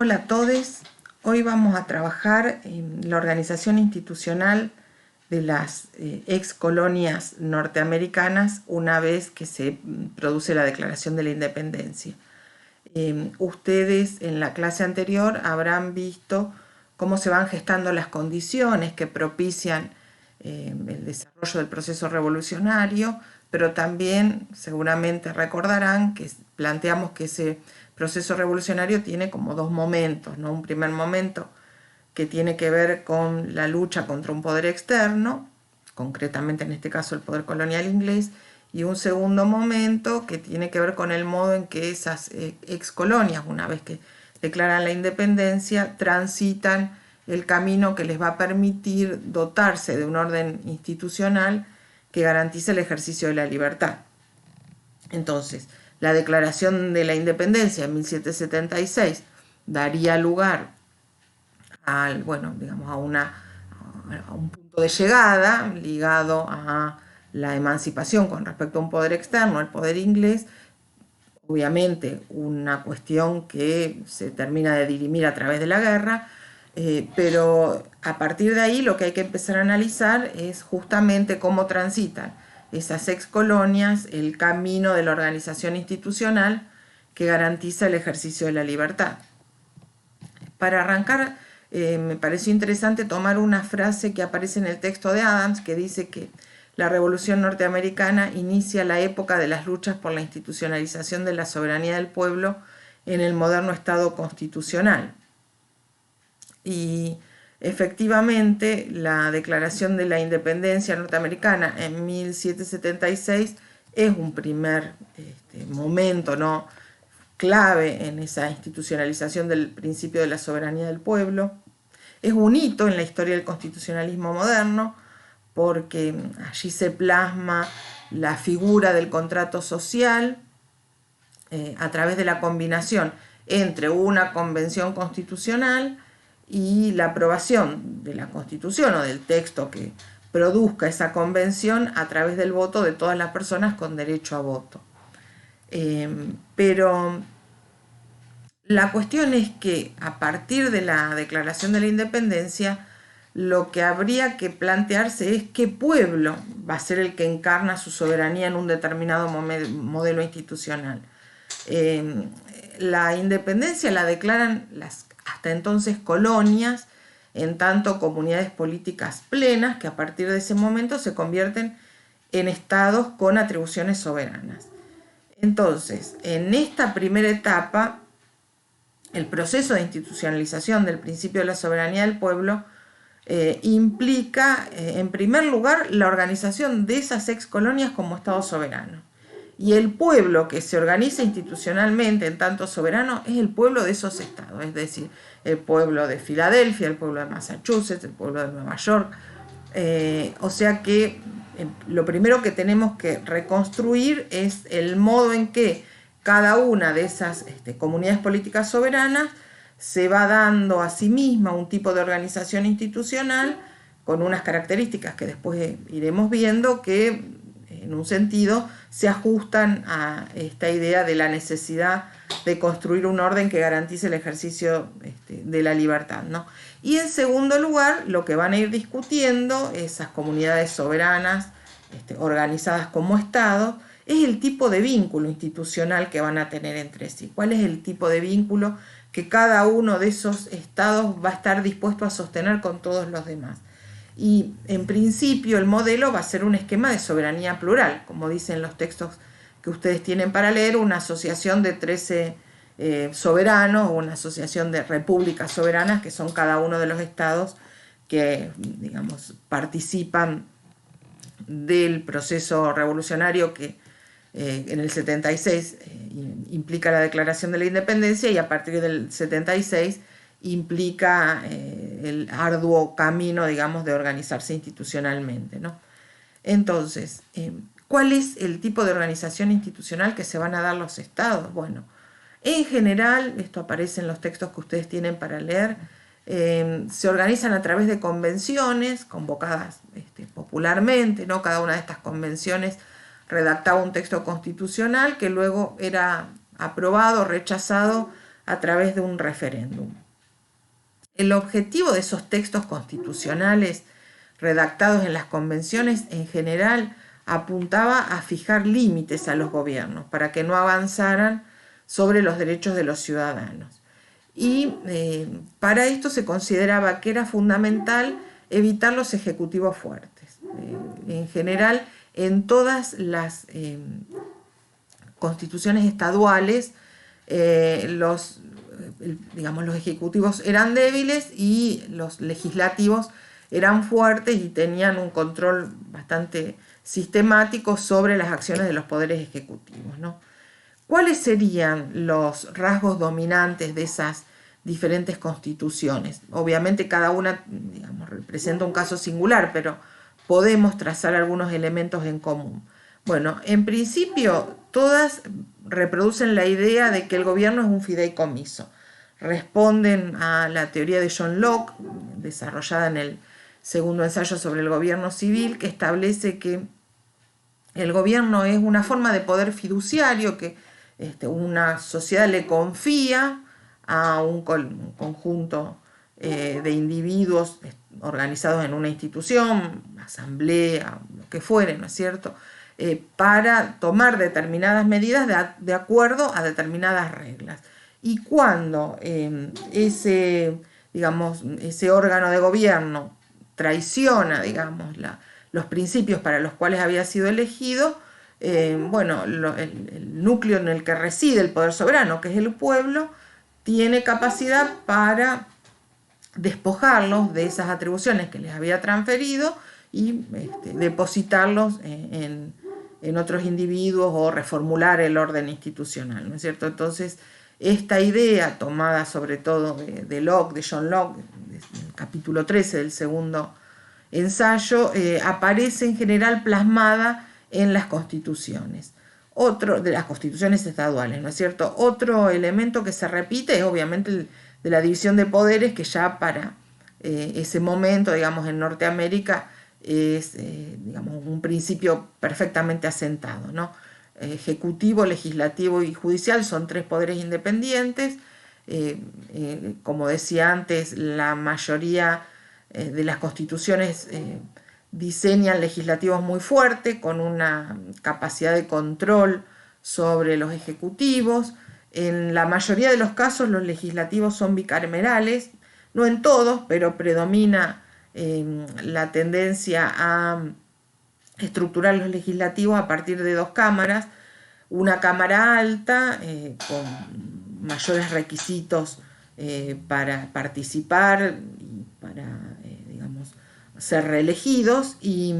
Hola a todos, hoy vamos a trabajar en la organización institucional de las ex colonias norteamericanas una vez que se produce la Declaración de la Independencia. Ustedes en la clase anterior habrán visto cómo se van gestando las condiciones que propician el desarrollo del proceso revolucionario, pero también seguramente recordarán que planteamos que ese proceso revolucionario tiene como dos momentos, ¿no? Un primer momento que tiene que ver con la lucha contra un poder externo, concretamente en este caso el poder colonial inglés, y un segundo momento que tiene que ver con el modo en que esas ex colonias, una vez que declaran la independencia, transitan el camino que les va a permitir dotarse de un orden institucional que garantice el ejercicio de la libertad. Entonces, la declaración de la independencia en 1776 daría lugar al, bueno, digamos, a un punto de llegada ligado a la emancipación con respecto a un poder externo, el poder inglés, obviamente una cuestión que se termina de dirimir a través de la guerra, pero a partir de ahí lo que hay que empezar a analizar es justamente cómo transitan esas ex colonias el camino de la organización institucional que garantiza el ejercicio de la libertad. Para arrancar, me pareció interesante tomar una frase que aparece en el texto de Adams que dice que la Revolución Norteamericana inicia la época de las luchas por la institucionalización de la soberanía del pueblo en el moderno Estado constitucional. Y efectivamente, la Declaración de la Independencia norteamericana en 1776 es un primer momento, ¿no?, clave en esa institucionalización del principio de la soberanía del pueblo. Es un hito en la historia del constitucionalismo moderno porque allí se plasma la figura del contrato social a través de la combinación entre una convención constitucional y la aprobación de la Constitución o del texto que produzca esa convención a través del voto de todas las personas con derecho a voto. Pero la cuestión es que a partir de la Declaración de la Independencia lo que habría que plantearse es qué pueblo va a ser el que encarna su soberanía en un determinado modelo institucional. La independencia la declaran las hasta entonces colonias, en tanto comunidades políticas plenas que a partir de ese momento se convierten en estados con atribuciones soberanas. Entonces, en esta primera etapa, el proceso de institucionalización del principio de la soberanía del pueblo implica, en primer lugar, la organización de esas ex colonias como Estado soberano. Y el pueblo que se organiza institucionalmente en tanto soberano es el pueblo de esos estados, es decir, el pueblo de Filadelfia, el pueblo de Massachusetts, el pueblo de Nueva York. O sea que lo primero que tenemos que reconstruir es el modo en que cada una de esas comunidades políticas soberanas se va dando a sí misma un tipo de organización institucional con unas características que después iremos viendo que en un sentido se ajustan a esta idea de la necesidad de construir un orden que garantice el ejercicio de la libertad, ¿no? Y en segundo lugar, lo que van a ir discutiendo esas comunidades soberanas organizadas como Estado es el tipo de vínculo institucional que van a tener entre sí. ¿Cuál es el tipo de vínculo que cada uno de esos estados va a estar dispuesto a sostener con todos los demás? Y en principio el modelo va a ser un esquema de soberanía plural, como dicen los textos que ustedes tienen para leer, una asociación de 13 soberanos o una asociación de repúblicas soberanas que son cada uno de los estados que, digamos, participan del proceso revolucionario que en el 76 implica la declaración de la independencia y a partir del 76 implica el arduo camino, digamos, de organizarse institucionalmente, ¿no? Entonces, ¿cuál es el tipo de organización institucional que se van a dar los estados? Bueno, en general, esto aparece en los textos que ustedes tienen para leer, se organizan a través de convenciones convocadas popularmente, ¿no? Cada una de estas convenciones redactaba un texto constitucional que luego era aprobado o rechazado a través de un referéndum. El objetivo de esos textos constitucionales redactados en las convenciones en general apuntaba a fijar límites a los gobiernos para que no avanzaran sobre los derechos de los ciudadanos. Y para esto se consideraba que era fundamental evitar los ejecutivos fuertes. En general, en todas las constituciones estaduales, los ejecutivos eran débiles y los legislativos eran fuertes y tenían un control bastante sistemático sobre las acciones de los poderes ejecutivos, ¿no? ¿Cuáles serían los rasgos dominantes de esas diferentes constituciones? Obviamente cada una, representa un caso singular, pero podemos trazar algunos elementos en común. Bueno, en principio todas reproducen la idea de que el gobierno es un fideicomiso. Responden a la teoría de John Locke, desarrollada en el segundo ensayo sobre el gobierno civil, que establece que el gobierno es una forma de poder fiduciario que una sociedad le confía a un conjunto de individuos organizados en una institución, asamblea, lo que fuere, ¿no es cierto?, para tomar determinadas medidas de acuerdo a determinadas reglas. Y cuando ese órgano de gobierno traiciona, los principios para los cuales había sido elegido, el núcleo en el que reside el poder soberano, que es el pueblo, tiene capacidad para despojarlos de esas atribuciones que les había transferido y depositarlos en otros individuos o reformular el orden institucional, ¿no es cierto? Entonces, esta idea tomada sobre todo de Locke, de John Locke, del capítulo 13 del segundo ensayo, aparece en general plasmada en las constituciones. Otro de las constituciones estaduales, ¿no es cierto? Otro elemento que se repite es obviamente el de la división de poderes, que ya para ese momento, en Norteamérica es un principio perfectamente asentado, ¿no? Ejecutivo, legislativo y judicial son tres poderes independientes. Como decía antes, la mayoría de las constituciones diseñan legislativos muy fuertes, con una capacidad de control sobre los ejecutivos. En la mayoría de los casos los legislativos son bicamerales, no en todos, pero predomina la tendencia a estructurar los legislativos a partir de dos cámaras, una cámara alta con mayores requisitos para participar y para ser reelegidos, y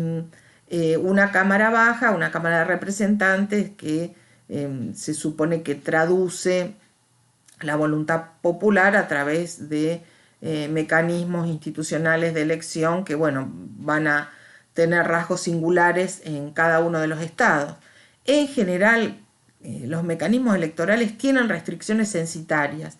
una cámara baja, una cámara de representantes que se supone que traduce la voluntad popular a través de mecanismos institucionales de elección que van a tener rasgos singulares en cada uno de los estados. En general, los mecanismos electorales tienen restricciones censitarias,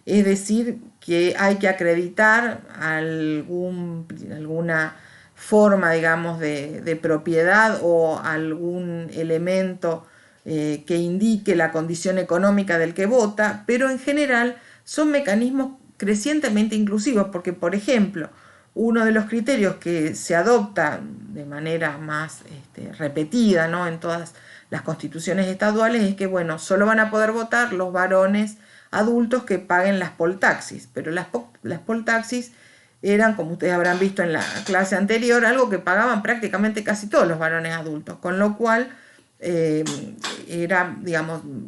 es decir, que hay que acreditar alguna forma, de propiedad o algún elemento que indique la condición económica del que vota, pero en general son mecanismos crecientemente inclusivos, porque, por ejemplo, uno de los criterios que se adopta de manera más repetida, ¿no?, en todas las constituciones estaduales es que, solo van a poder votar los varones adultos que paguen las poll taxis, pero las poll taxis eran, como ustedes habrán visto en la clase anterior, algo que pagaban prácticamente casi todos los varones adultos, con lo cual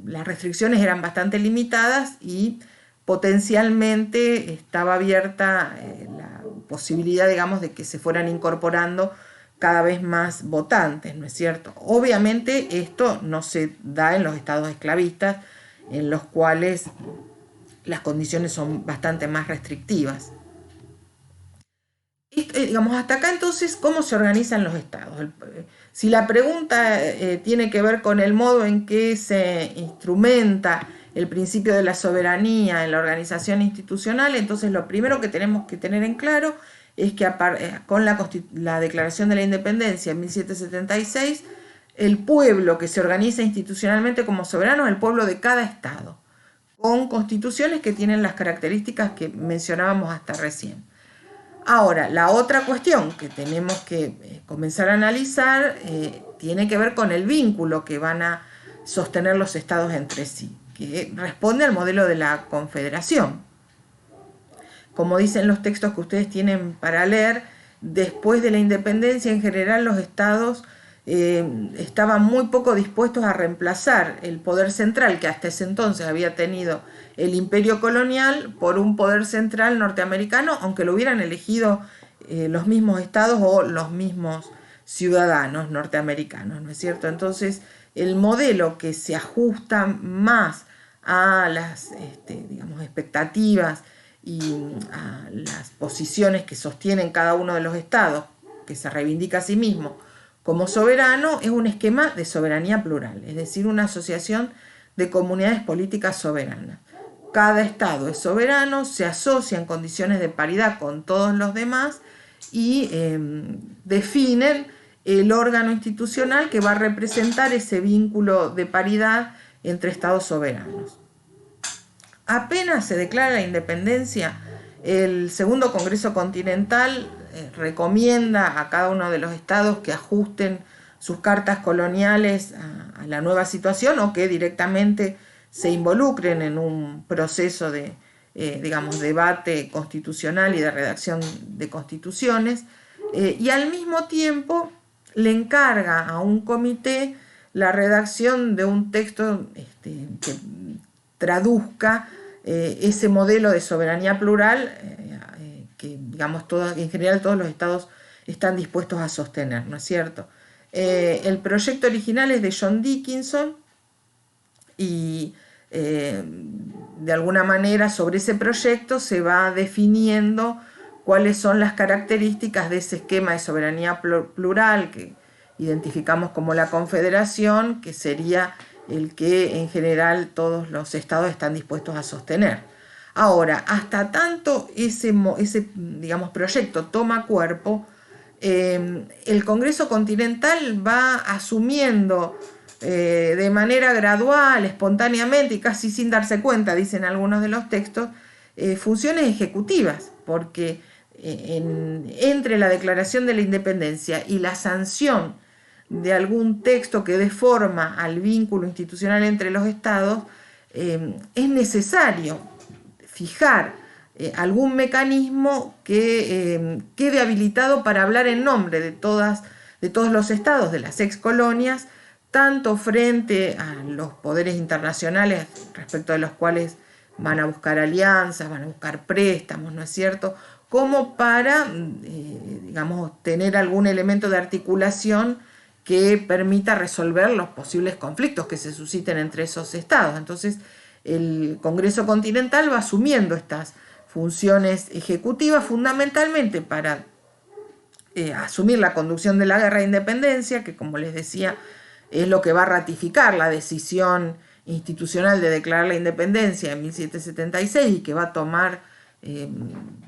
las restricciones eran bastante limitadas y potencialmente estaba abierta la posibilidad, de que se fueran incorporando cada vez más votantes, ¿no es cierto? Obviamente esto no se da en los estados esclavistas, en los cuales las condiciones son bastante más restrictivas. Hasta acá entonces, ¿cómo se organizan los estados? Si la pregunta tiene que ver con el modo en que se instrumenta el principio de la soberanía en la organización institucional, entonces lo primero que tenemos que tener en claro es que con la Declaración de la Independencia en 1776, el pueblo que se organiza institucionalmente como soberano es el pueblo de cada estado. con constituciones que tienen las características que mencionábamos hasta recién. Ahora, la otra cuestión que tenemos que comenzar a analizar tiene que ver con el vínculo que van a sostener los estados entre sí, que responde al modelo de la confederación. Como dicen los textos que ustedes tienen para leer, después de la independencia en general los estados estaban muy poco dispuestos a reemplazar el poder central que hasta ese entonces había tenido el imperio colonial por un poder central norteamericano, aunque lo hubieran elegido los mismos estados o los mismos ciudadanos norteamericanos, ¿no es cierto? Entonces, el modelo que se ajusta más a las digamos, expectativas y a las posiciones que sostienen cada uno de los estados, que se reivindica a sí mismo como soberano, es un esquema de soberanía plural, es decir, una asociación de comunidades políticas soberanas. Cada estado es soberano, se asocia en condiciones de paridad con todos los demás y definen el órgano institucional que va a representar ese vínculo de paridad entre estados soberanos. Apenas se declara la independencia, el Segundo Congreso Continental recomienda a cada uno de los estados que ajusten sus cartas coloniales a la nueva situación o que directamente se involucren en un proceso de, digamos, debate constitucional y de redacción de constituciones, y al mismo tiempo le encarga a un comité la redacción de un texto que traduzca ese modelo de soberanía plural que, digamos, en general todos los estados están dispuestos a sostener, ¿no es cierto? El proyecto original es de John Dickinson y de alguna manera sobre ese proyecto se va definiendo cuáles son las características de ese esquema de soberanía plural que identificamos como la confederación, que sería el que en general todos los estados están dispuestos a sostener. Ahora, hasta tanto ese digamos, proyecto toma cuerpo, el Congreso Continental va asumiendo de manera gradual, espontáneamente y casi sin darse cuenta, dicen algunos de los textos, funciones ejecutivas, porque entre la declaración de la independencia y la sanción de algún texto que dé forma al vínculo institucional entre los estados, es necesario fijar algún mecanismo que quede habilitado para hablar en nombre de todos los estados de las excolonias, tanto frente a los poderes internacionales respecto de los cuales van a buscar alianzas, van a buscar préstamos, ¿no es cierto?, como para, digamos, tener algún elemento de articulación que permita resolver los posibles conflictos que se susciten entre esos estados. Entonces, el Congreso Continental va asumiendo estas funciones ejecutivas fundamentalmente para asumir la conducción de la guerra de independencia, que como les decía es lo que va a ratificar la decisión institucional de declarar la independencia en 1776 y que va a tomar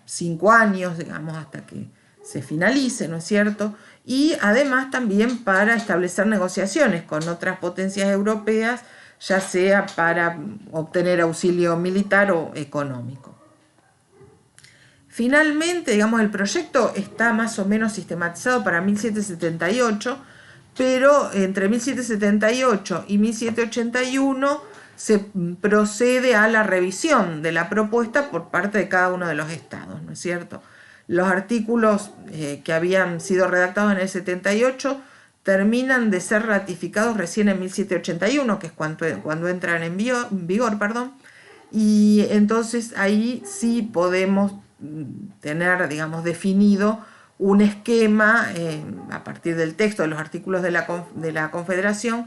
5 años, digamos, hasta que se finalice, ¿no es cierto? Y además también para establecer negociaciones con otras potencias europeas, ya sea para obtener auxilio militar o económico. Finalmente, digamos, el proyecto está más o menos sistematizado para 1778, pero entre 1778 y 1781 se procede a la revisión de la propuesta por parte de cada uno de los estados, ¿no es cierto? Los artículos que habían sido redactados en el 78 terminan de ser ratificados recién en 1781, que es cuando entran en vigor, y entonces ahí sí podemos tener, digamos, definido un esquema a partir del texto de los artículos de la Confederación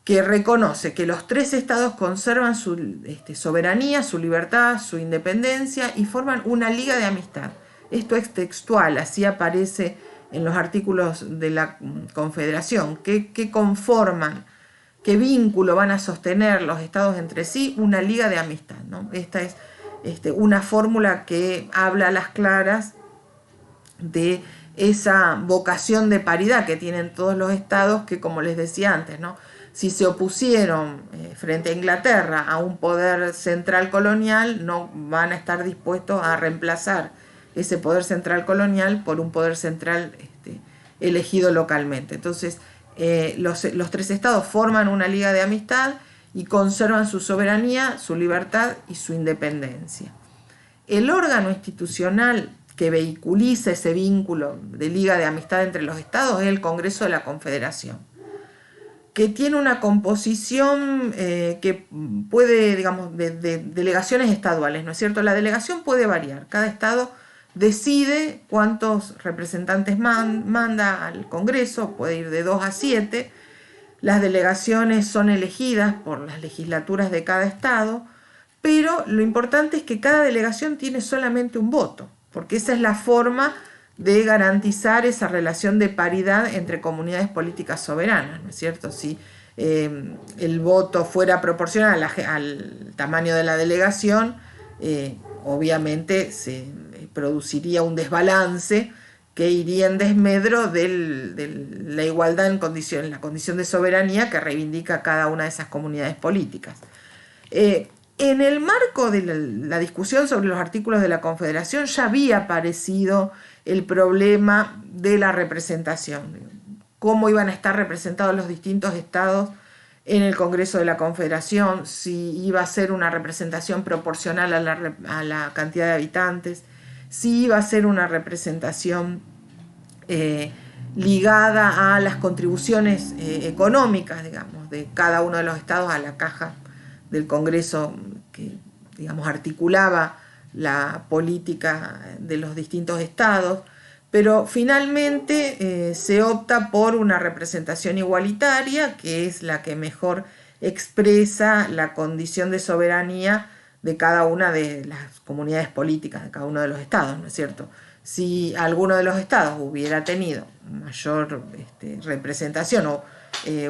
que reconoce que los 3 estados conservan su soberanía, su libertad, su independencia y forman una liga de amistad. Esto es textual, así aparece en los artículos de la Confederación, que conforman, qué vínculo van a sostener los estados entre sí, una liga de amistad, ¿no? Esta es una fórmula que habla a las claras de esa vocación de paridad que tienen todos los estados que, como les decía antes, ¿no?, si se opusieron frente a Inglaterra a un poder central colonial, no van a estar dispuestos a reemplazar ese poder central colonial por un poder central elegido localmente. Entonces, los tres estados forman una liga de amistad y conservan su soberanía, su libertad y su independencia. El órgano institucional que vehiculiza ese vínculo de liga de amistad entre los estados es el Congreso de la Confederación, que tiene una composición que puede, digamos, de delegaciones estaduales, ¿no es cierto? La delegación puede variar, cada estado decide cuántos representantes manda al Congreso, puede ir de 2 a 7, las delegaciones son elegidas por las legislaturas de cada estado, pero lo importante es que cada delegación tiene solamente un voto, porque esa es la forma de garantizar esa relación de paridad entre comunidades políticas soberanas, ¿no es cierto? Si el voto fuera proporcional al tamaño de la delegación, obviamente se produciría un desbalance que iría en desmedro de la igualdad en la condición de soberanía que reivindica cada una de esas comunidades políticas. En el marco de la discusión sobre los artículos de la Confederación ya había aparecido el problema de la representación, cómo iban a estar representados los distintos estados en el Congreso de la Confederación, si iba a ser una representación proporcional a la cantidad de habitantes, si iba a ser una representación ligada a las contribuciones económicas, digamos, de cada uno de los estados a la caja del Congreso que, digamos, articulaba la política de los distintos estados, pero finalmente se opta por una representación igualitaria, que es la que mejor expresa la condición de soberanía de cada una de las comunidades políticas, de cada uno de los estados, ¿no es cierto? Si alguno de los estados hubiera tenido mayor representación o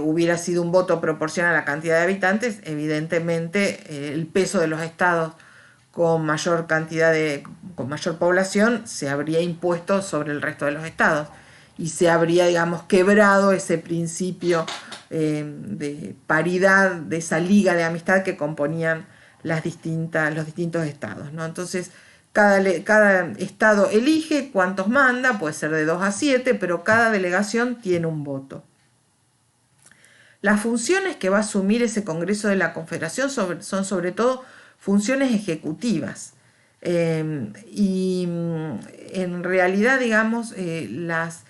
hubiera sido un voto proporcional a la cantidad de habitantes, evidentemente el peso de los estados con mayor población se habría impuesto sobre el resto de los estados y se habría, digamos, quebrado ese principio de paridad, de esa liga de amistad que componían los distintos estados, ¿no? Entonces, cada estado elige cuántos manda, puede ser de 2 a 7, pero cada delegación tiene un voto. Las funciones que va a asumir ese Congreso de la Confederación son sobre todo funciones ejecutivas. Y en realidad, digamos, las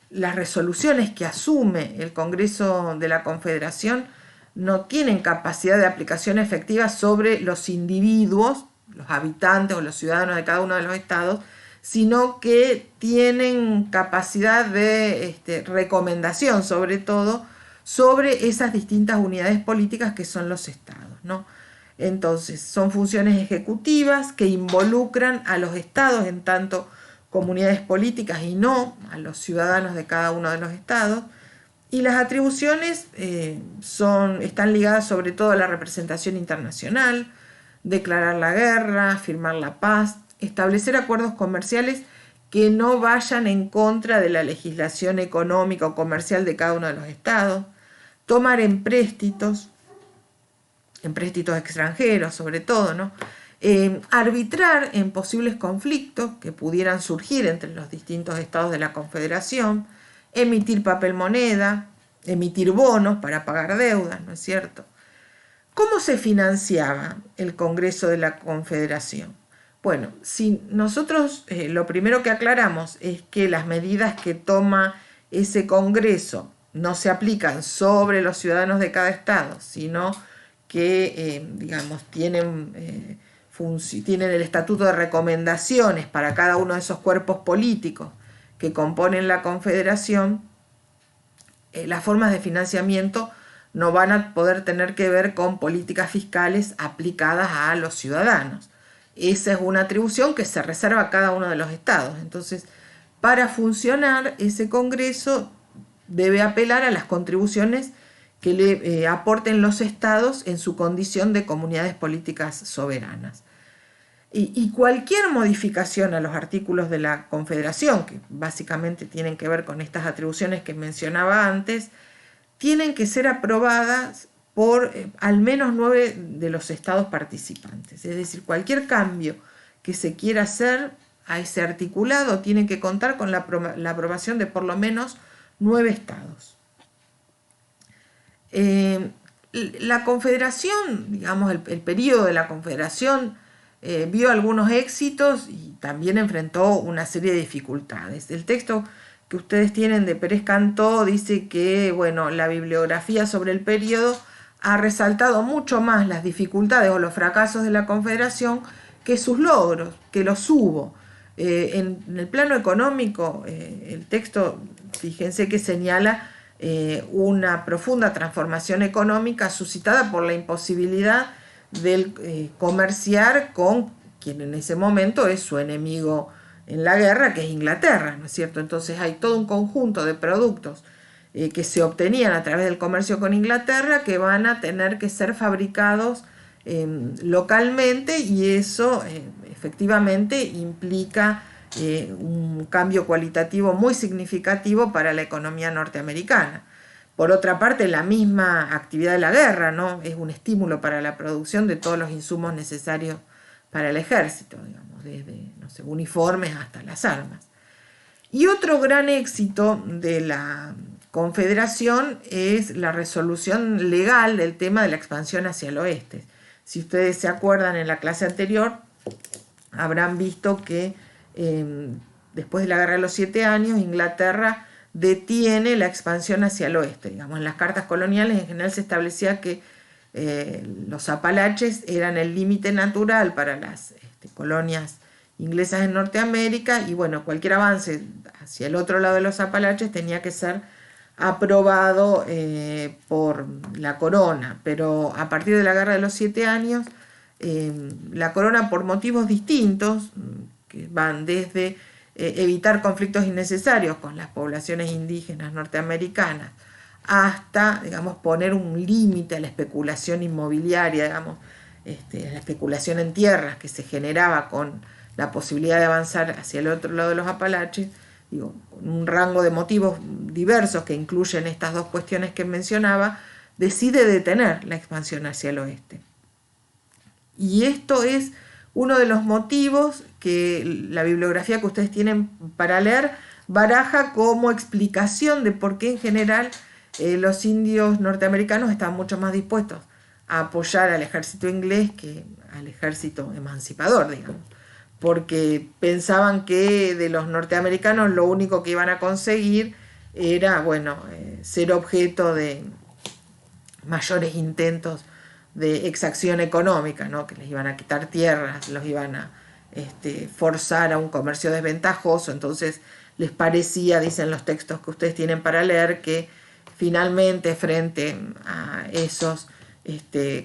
resoluciones que asume el Congreso de la Confederación no tienen capacidad de aplicación efectiva sobre los individuos, los habitantes o los ciudadanos de cada uno de los estados, sino que tienen capacidad de recomendación, sobre todo, sobre esas distintas unidades políticas que son los estados, ¿no? Entonces, son funciones ejecutivas que involucran a los estados en tanto comunidades políticas y no a los ciudadanos de cada uno de los estados. Y las atribuciones están ligadas sobre todo a la representación internacional, declarar la guerra, firmar la paz, establecer acuerdos comerciales que no vayan en contra de la legislación económica o comercial de cada uno de los estados, tomar empréstitos extranjeros sobre todo, ¿no? Arbitrar en posibles conflictos que pudieran surgir entre los distintos estados de la Confederación, emitir papel moneda, emitir bonos para pagar deudas, ¿no es cierto? ¿Cómo se financiaba el Congreso de la Confederación? Bueno, si nosotros lo primero que aclaramos es que las medidas que toma ese Congreso no se aplican sobre los ciudadanos de cada estado, sino que, digamos, tienen el estatuto de recomendaciones para cada uno de esos cuerpos políticos que componen la Confederación, las formas de financiamiento no van a poder tener que ver con políticas fiscales aplicadas a los ciudadanos. Esa es una atribución que se reserva a cada uno de los estados. Entonces, para funcionar, ese Congreso debe apelar a las contribuciones que le aporten los estados en su condición de comunidades políticas soberanas. Y cualquier modificación a los artículos de la Confederación, que básicamente tienen que ver con estas atribuciones que mencionaba antes, tienen que ser aprobadas por al menos 9 de los estados participantes. Es decir, cualquier cambio que se quiera hacer a ese articulado tiene que contar con la aprobación de por lo menos 9 estados. La Confederación, digamos, el periodo de la Confederación vio algunos éxitos y también enfrentó una serie de dificultades. El texto que ustedes tienen de Pérez Cantó dice que, bueno, la bibliografía sobre el periodo ha resaltado mucho más las dificultades o los fracasos de la Confederación que sus logros, que los hubo. En el plano económico, el texto, fíjense que señala una profunda transformación económica suscitada por la imposibilidad de comerciar con quien en ese momento es su enemigo en la guerra, que es Inglaterra, ¿no es cierto? Entonces hay todo un conjunto de productos que se obtenían a través del comercio con Inglaterra que van a tener que ser fabricados localmente, y eso efectivamente implica un cambio cualitativo muy significativo para la economía norteamericana. Por otra parte, la misma actividad de la guerra, ¿no?, es un estímulo para la producción de todos los insumos necesarios para el ejército, digamos, desde, no sé, uniformes hasta las armas. Y otro gran éxito de la Confederación es la resolución legal del tema de la expansión hacia el oeste. Si ustedes se acuerdan, en la clase anterior habrán visto que después de la Guerra de los 7 años, Inglaterra detiene la expansión hacia el oeste. Digamos, en las cartas coloniales en general se establecía que los Apalaches eran el límite natural para las colonias inglesas en Norteamérica, y bueno, cualquier avance hacia el otro lado de los Apalaches tenía que ser aprobado por la corona. Pero a partir de la Guerra de los 7 años, la corona, por motivos distintos, que van desde evitar conflictos innecesarios con las poblaciones indígenas norteamericanas hasta, digamos, poner un límite a la especulación inmobiliaria, digamos, la especulación en tierras que se generaba con la posibilidad de avanzar hacia el otro lado de los Apalaches, digo, un rango de motivos diversos que incluyen estas dos cuestiones que mencionaba, decide detener la expansión hacia el oeste. Y esto es uno de los motivos que la bibliografía que ustedes tienen para leer baraja como explicación de por qué en general los indios norteamericanos estaban mucho más dispuestos a apoyar al ejército inglés que al ejército emancipador, digamos, porque pensaban que de los norteamericanos lo único que iban a conseguir era, bueno, ser objeto de mayores intentos de exacción económica, ¿no?, que les iban a quitar tierras, los iban a forzar a un comercio desventajoso. Entonces les parecía, dicen los textos que ustedes tienen para leer, que finalmente frente a esos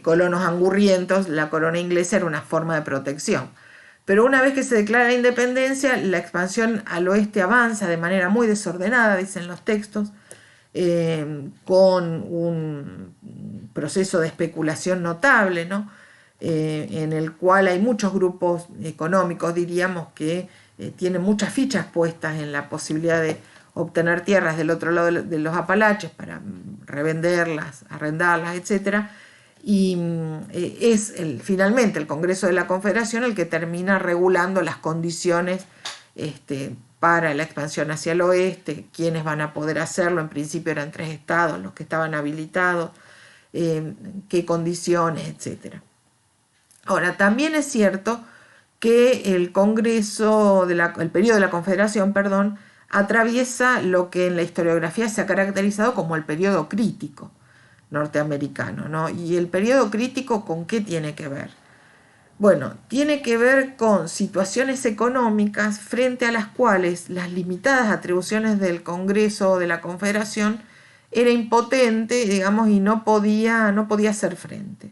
colonos angurrientos, la corona inglesa era una forma de protección. Pero una vez que se declara la independencia, la expansión al oeste avanza de manera muy desordenada, dicen los textos, con un proceso de especulación notable, ¿no?, en el cual hay muchos grupos económicos, diríamos, que tienen muchas fichas puestas en la posibilidad de obtener tierras del otro lado de los Apalaches para revenderlas, arrendarlas, etc. Y es finalmente el Congreso de la Confederación el que termina regulando las condiciones para la expansión hacia el oeste, quiénes van a poder hacerlo. En principio eran 3 estados los que estaban habilitados, qué condiciones, etc. Ahora, también es cierto que el Congreso, el periodo de la Confederación, perdón, atraviesa lo que en la historiografía se ha caracterizado como el periodo crítico norteamericano, ¿no? Y el periodo crítico, ¿con qué tiene que ver? Bueno, tiene que ver con situaciones económicas frente a las cuales las limitadas atribuciones del Congreso de la Confederación era impotente, digamos, y no podía hacer frente.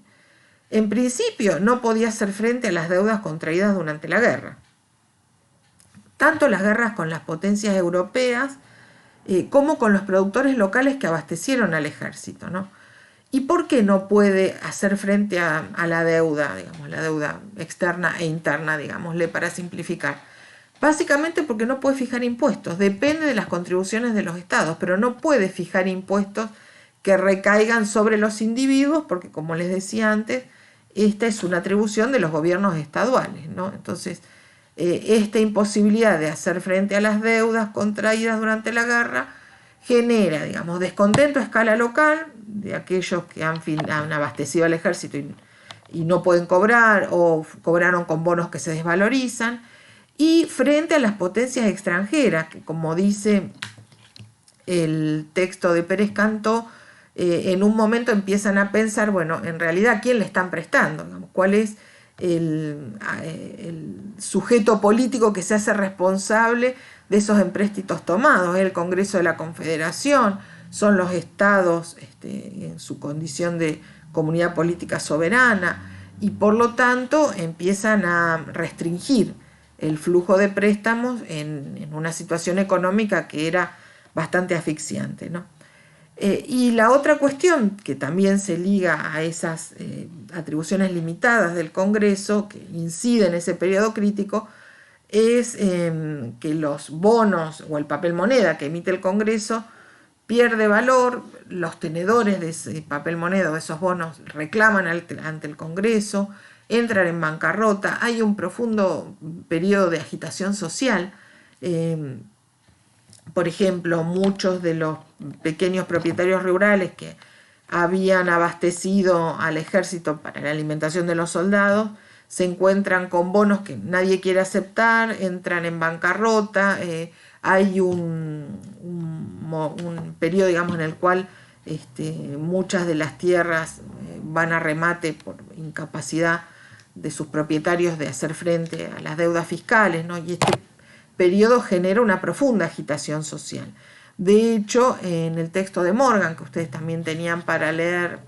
En principio, no podía hacer frente a las deudas contraídas durante la guerra. Tanto las guerras con las potencias europeas como con los productores locales que abastecieron al ejército, ¿no? ¿Y por qué no puede hacer frente a la deuda, digamos, la deuda externa e interna, digámosle, para simplificar? Básicamente porque no puede fijar impuestos, depende de las contribuciones de los estados, pero no puede fijar impuestos que recaigan sobre los individuos, porque como les decía antes, esta es una atribución de los gobiernos estaduales, ¿no? Entonces, esta imposibilidad de hacer frente a las deudas contraídas durante la guerra genera, digamos, descontento a escala local de aquellos que han abastecido al ejército y no pueden cobrar o cobraron con bonos que se desvalorizan, y frente a las potencias extranjeras, que como dice el texto de Pérez Cantó, en un momento empiezan a pensar, bueno, en realidad, ¿a quién le están prestando? Digamos, ¿cuál es el sujeto político que se hace responsable de esos empréstitos tomados? ¿Es el Congreso de la Confederación? ¿Son los estados en su condición de comunidad política soberana? Y por lo tanto empiezan a restringir el flujo de préstamos en una situación económica que era bastante asfixiante, ¿no? Y la otra cuestión que también se liga a esas atribuciones limitadas del Congreso, que incide en ese periodo crítico, es que los bonos o el papel moneda que emite el Congreso pierde valor, los tenedores de ese papel moneda o de esos bonos reclaman ante el Congreso, entran en bancarrota, hay un profundo periodo de agitación social. Por ejemplo, muchos de los pequeños propietarios rurales que habían abastecido al ejército para la alimentación de los soldados se encuentran con bonos que nadie quiere aceptar, entran en bancarrota, hay un periodo, digamos, en el cual muchas de las tierras van a remate por incapacidad de sus propietarios de hacer frente a las deudas fiscales, ¿no? Y este periodo genera una profunda agitación social. De hecho, en el texto de Morgan, que ustedes también tenían para leer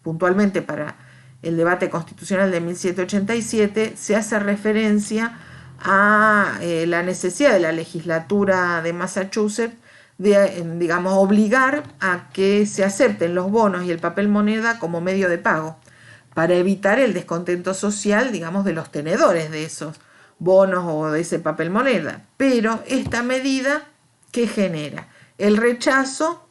puntualmente para el debate constitucional de 1787, se hace referencia a la necesidad de la legislatura de Massachusetts de, digamos, obligar a que se acepten los bonos y el papel moneda como medio de pago, para evitar el descontento social, digamos, de los tenedores de esos bonos o de ese papel moneda. Pero esta medida, ¿qué genera? El rechazo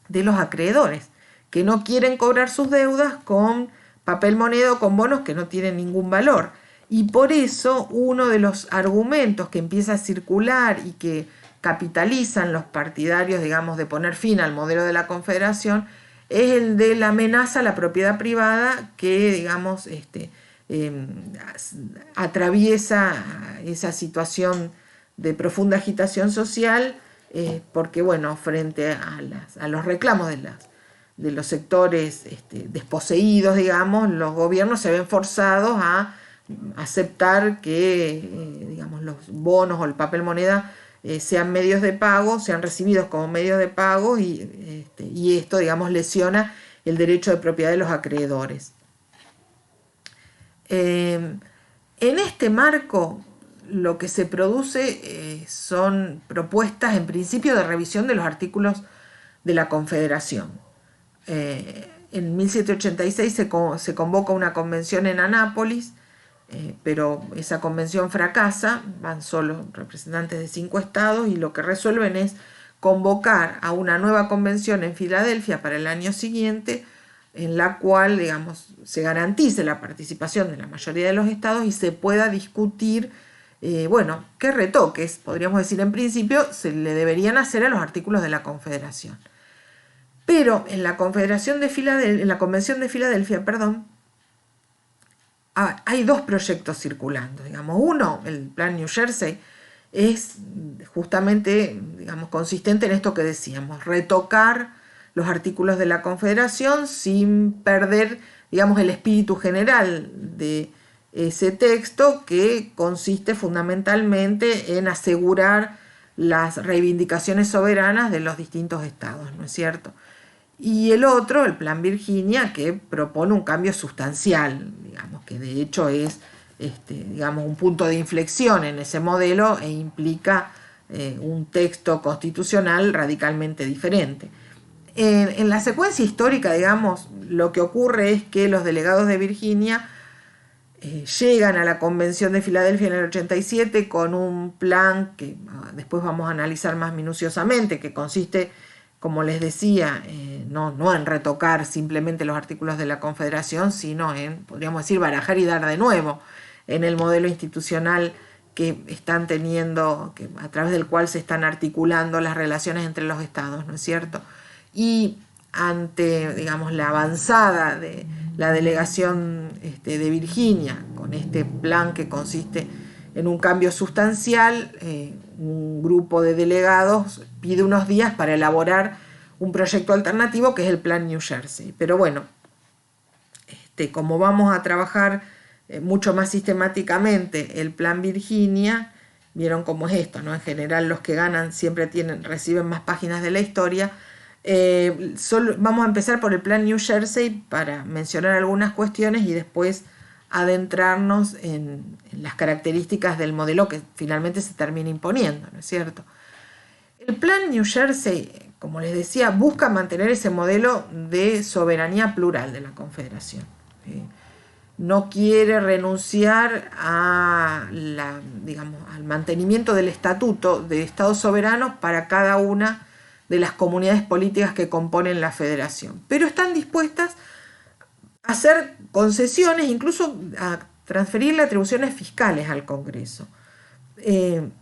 de los acreedores, que no quieren cobrar sus deudas con papel moneda o con bonos que no tienen ningún valor. Y por eso uno de los argumentos que empieza a circular y que capitalizan los partidarios, digamos, de poner fin al modelo de la Confederación, es el de la amenaza a la propiedad privada que, digamos, atraviesa esa situación de profunda agitación social, porque, bueno, frente a los reclamos de los sectores desposeídos, digamos, los gobiernos se ven forzados a aceptar que, digamos, los bonos o el papel moneda sean medios de pago, sean recibidos como medios de pago y esto, digamos, lesiona el derecho de propiedad de los acreedores. En este marco, lo que se produce son propuestas, en principio, de revisión de los artículos de la Confederación. En 1786 se convoca una convención en Anápolis, pero esa convención fracasa, van solo representantes de 5 estados y lo que resuelven es convocar a una nueva convención en Filadelfia para el año siguiente, en la cual, digamos, se garantice la participación de la mayoría de los estados y se pueda discutir, bueno, qué retoques, podríamos decir en principio, se le deberían hacer a los artículos de la Confederación. Pero en la Convención de Filadelfia, hay 2 proyectos circulando, digamos. Uno, el Plan New Jersey, es justamente, digamos, consistente en esto que decíamos, retocar los artículos de la Confederación sin perder, digamos, el espíritu general de ese texto, que consiste fundamentalmente en asegurar las reivindicaciones soberanas de los distintos estados, ¿no es cierto? Y el otro, el Plan Virginia, que propone un cambio sustancial, digamos, que de hecho es digamos, un punto de inflexión en ese modelo e implica un texto constitucional radicalmente diferente. En la secuencia histórica, digamos, lo que ocurre es que los delegados de Virginia llegan a la Convención de Filadelfia en el 87 con un plan que después vamos a analizar más minuciosamente, que consiste como les decía, no en retocar simplemente los artículos de la Confederación, sino en, podríamos decir, barajar y dar de nuevo en el modelo institucional que están teniendo, a través del cual se están articulando las relaciones entre los estados, ¿no es cierto? Y ante, digamos, la avanzada de la delegación de Virginia, con este plan que consiste en un cambio sustancial, un grupo de delegados pide unos días para elaborar un proyecto alternativo que es el Plan New Jersey. Pero bueno, como vamos a trabajar mucho más sistemáticamente el Plan Virginia, vieron cómo es esto, ¿no? En general los que ganan siempre reciben más páginas de la historia. Vamos a empezar por el Plan New Jersey para mencionar algunas cuestiones y después adentrarnos en las características del modelo que finalmente se termina imponiendo, ¿no es cierto? El Plan New Jersey, como les decía, busca mantener ese modelo de soberanía plural de la Confederación. No quiere renunciar al mantenimiento del estatuto de estados soberanos para cada una de las comunidades políticas que componen la federación, pero están dispuestas a hacer concesiones, incluso a transferirle atribuciones fiscales al Congreso. En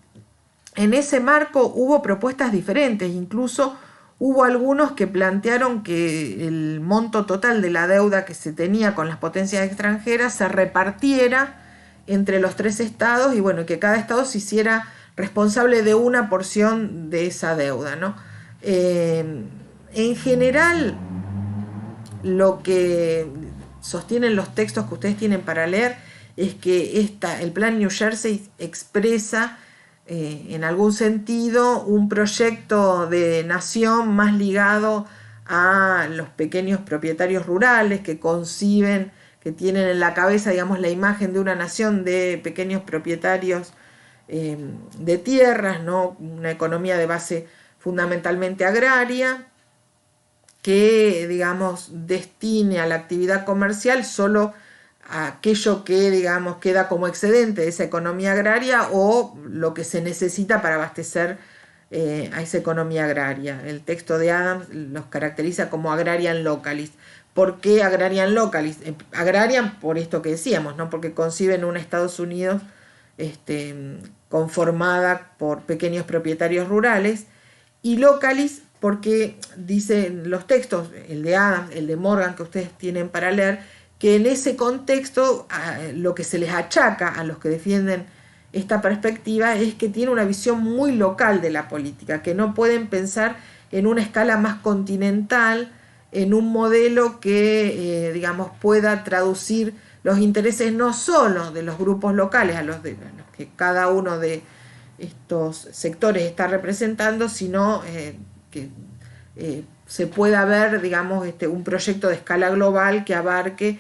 ese marco hubo propuestas diferentes, incluso hubo algunos que plantearon que el monto total de la deuda que se tenía con las potencias extranjeras se repartiera entre los 3 estados y bueno, que cada estado se hiciera responsable de una porción de esa deuda, ¿no? En general, lo que sostienen los textos que ustedes tienen para leer es que el Plan New Jersey expresa en algún sentido un proyecto de nación más ligado a los pequeños propietarios rurales que conciben, que tienen en la cabeza, digamos, la imagen de una nación de pequeños propietarios de tierras, ¿no? Una economía de base fundamentalmente agraria, que, digamos, destine a la actividad comercial solo a aquello que, digamos, queda como excedente de esa economía agraria o lo que se necesita para abastecer a esa economía agraria. El texto de Adams los caracteriza como agrarian localist. ¿Por qué agrarian localist? Agrarian por esto que decíamos, ¿no? Porque conciben un Estados Unidos conformada por pequeños propietarios rurales, y localist porque dicen los textos, el de Adams, el de Morgan que ustedes tienen para leer, que en ese contexto lo que se les achaca a los que defienden esta perspectiva es que tiene una visión muy local de la política, que no pueden pensar en una escala más continental, en un modelo que digamos pueda traducir los intereses no solo de los grupos locales a los que cada uno de estos sectores está representando, sino que se pueda ver, digamos, un proyecto de escala global que abarque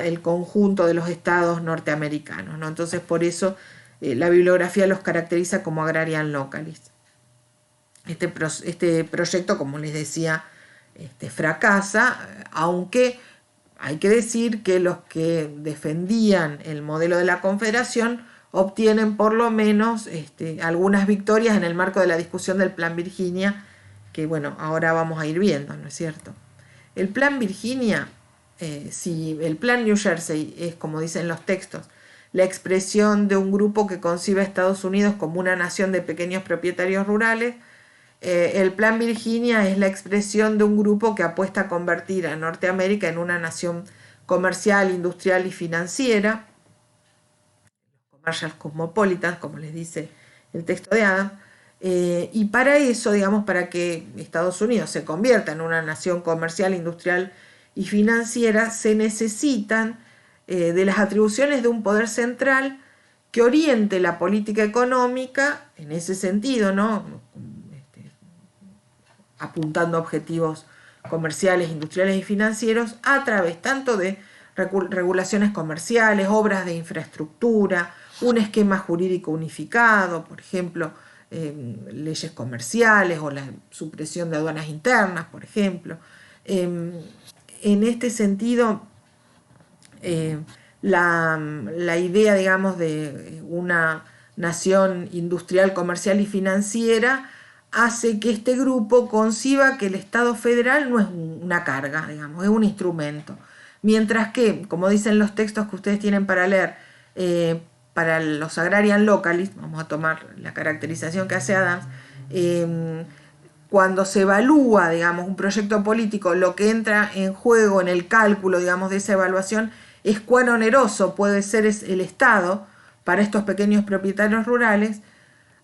el conjunto de los estados norteamericanos, ¿no? Entonces, por eso la bibliografía los caracteriza como agrarian localists. Este proyecto, como les decía, fracasa, aunque hay que decir que los que defendían el modelo de la Confederación obtienen por lo menos algunas victorias en el marco de la discusión del Plan Virginia, que bueno, ahora vamos a ir viendo, ¿no es cierto? El Plan Virginia, si el Plan New Jersey es, como dicen los textos, la expresión de un grupo que concibe a Estados Unidos como una nación de pequeños propietarios rurales, el Plan Virginia es la expresión de un grupo que apuesta a convertir a Norteamérica en una nación comercial, industrial y financiera, commercial cosmopolitan, como les dice el texto de Adams, y para eso, digamos, para que Estados Unidos se convierta en una nación comercial, industrial y financiera, se necesitan de las atribuciones de un poder central que oriente la política económica en ese sentido, ¿no? Apuntando a objetivos comerciales, industriales y financieros a través tanto de regulaciones comerciales, obras de infraestructura, un esquema jurídico unificado, por ejemplo, leyes comerciales o la supresión de aduanas internas, por ejemplo. En este sentido, la idea, digamos, de una nación industrial, comercial y financiera hace que este grupo conciba que el Estado federal no es una carga, digamos, es un instrumento. Mientras que, como dicen los textos que ustedes tienen para leer, para los agrarian localists, vamos a tomar la caracterización que hace Adams, cuando se evalúa, digamos, un proyecto político, lo que entra en juego en el cálculo, digamos, de esa evaluación es cuán oneroso puede ser el Estado para estos pequeños propietarios rurales.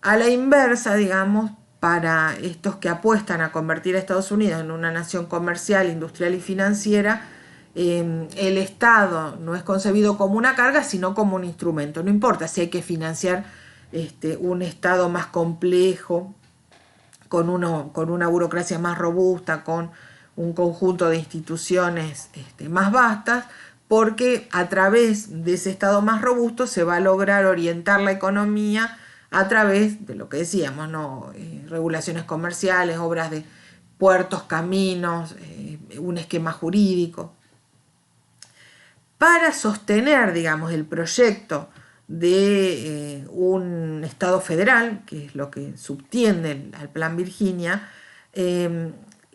A la inversa, digamos, para estos que apuestan a convertir a Estados Unidos en una nación comercial, industrial y financiera, el Estado no es concebido como una carga, sino como un instrumento. No importa si hay que financiar un Estado más complejo, con una burocracia más robusta, con un conjunto de instituciones más vastas, porque a través de ese Estado más robusto se va a lograr orientar la economía a través de lo que decíamos, ¿no? Regulaciones comerciales, obras de puertos, caminos, un esquema jurídico. Para sostener, digamos, el proyecto de un Estado federal, que es lo que subtiende al Plan Virginia,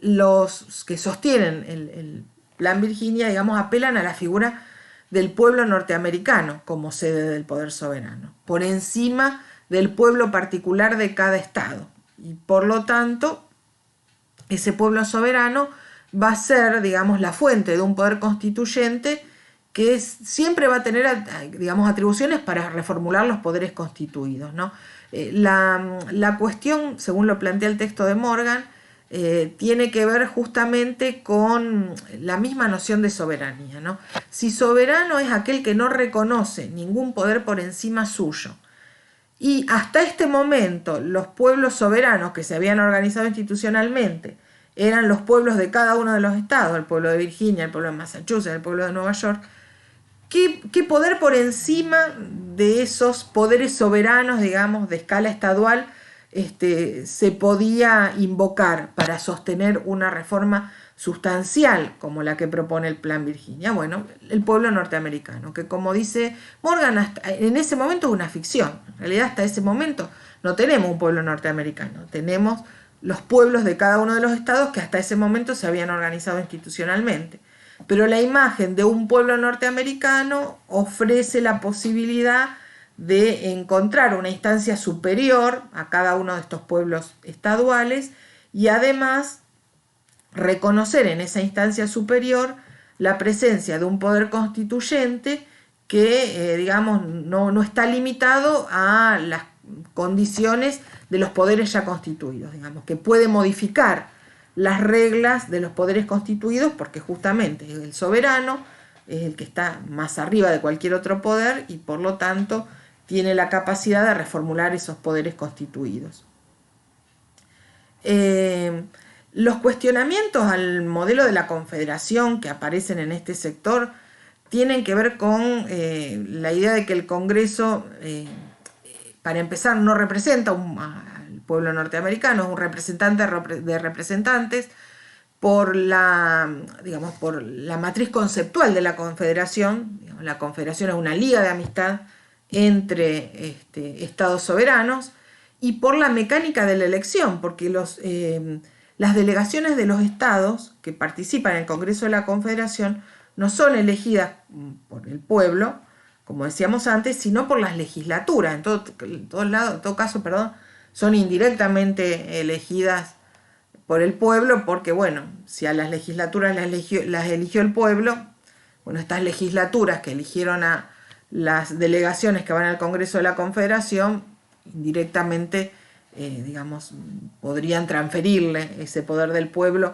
los que sostienen el Plan Virginia, digamos, apelan a la figura del pueblo norteamericano como sede del poder soberano, por encima del pueblo particular de cada estado. Y por lo tanto, ese pueblo soberano va a ser, digamos, la fuente de un poder constituyente que siempre va a tener, digamos, atribuciones para reformular los poderes constituidos, ¿no? La cuestión, según lo plantea el texto de Morgan, tiene que ver justamente con la misma noción de soberanía, ¿no? Si soberano es aquel que no reconoce ningún poder por encima suyo, y hasta este momento los pueblos soberanos que se habían organizado institucionalmente eran los pueblos de cada uno de los estados, el pueblo de Virginia, el pueblo de Massachusetts, el pueblo de Nueva York. ¿Qué poder por encima de esos poderes soberanos, digamos, de escala estadual, se podía invocar para sostener una reforma sustancial como la que propone el Plan Virginia? Bueno, el pueblo norteamericano, que como dice Morgan, en ese momento es una ficción. En realidad hasta ese momento no tenemos un pueblo norteamericano, tenemos los pueblos de cada uno de los estados que hasta ese momento se habían organizado institucionalmente. Pero la imagen de un pueblo norteamericano ofrece la posibilidad de encontrar una instancia superior a cada uno de estos pueblos estaduales y además reconocer en esa instancia superior la presencia de un poder constituyente que, digamos, no está limitado a las condiciones de los poderes ya constituidos, digamos, que puede modificar las reglas de los poderes constituidos porque justamente el soberano es el que está más arriba de cualquier otro poder y por lo tanto tiene la capacidad de reformular esos poderes constituidos. Los cuestionamientos al modelo de la confederación que aparecen en este sector tienen que ver con la idea de que el Congreso, para empezar, no representa al pueblo norteamericano, es un representante de representantes por la matriz conceptual de la confederación. La confederación es una liga de amistad entre estados soberanos y por la mecánica de la elección, porque las delegaciones de los estados que participan en el Congreso de la Confederación no son elegidas por el pueblo, como decíamos antes, sino por las legislaturas. En todo caso, son indirectamente elegidas por el pueblo, porque bueno, si a las legislaturas las eligió el pueblo, bueno, estas legislaturas que eligieron a las delegaciones que van al Congreso de la Confederación, indirectamente, podrían transferirle ese poder del pueblo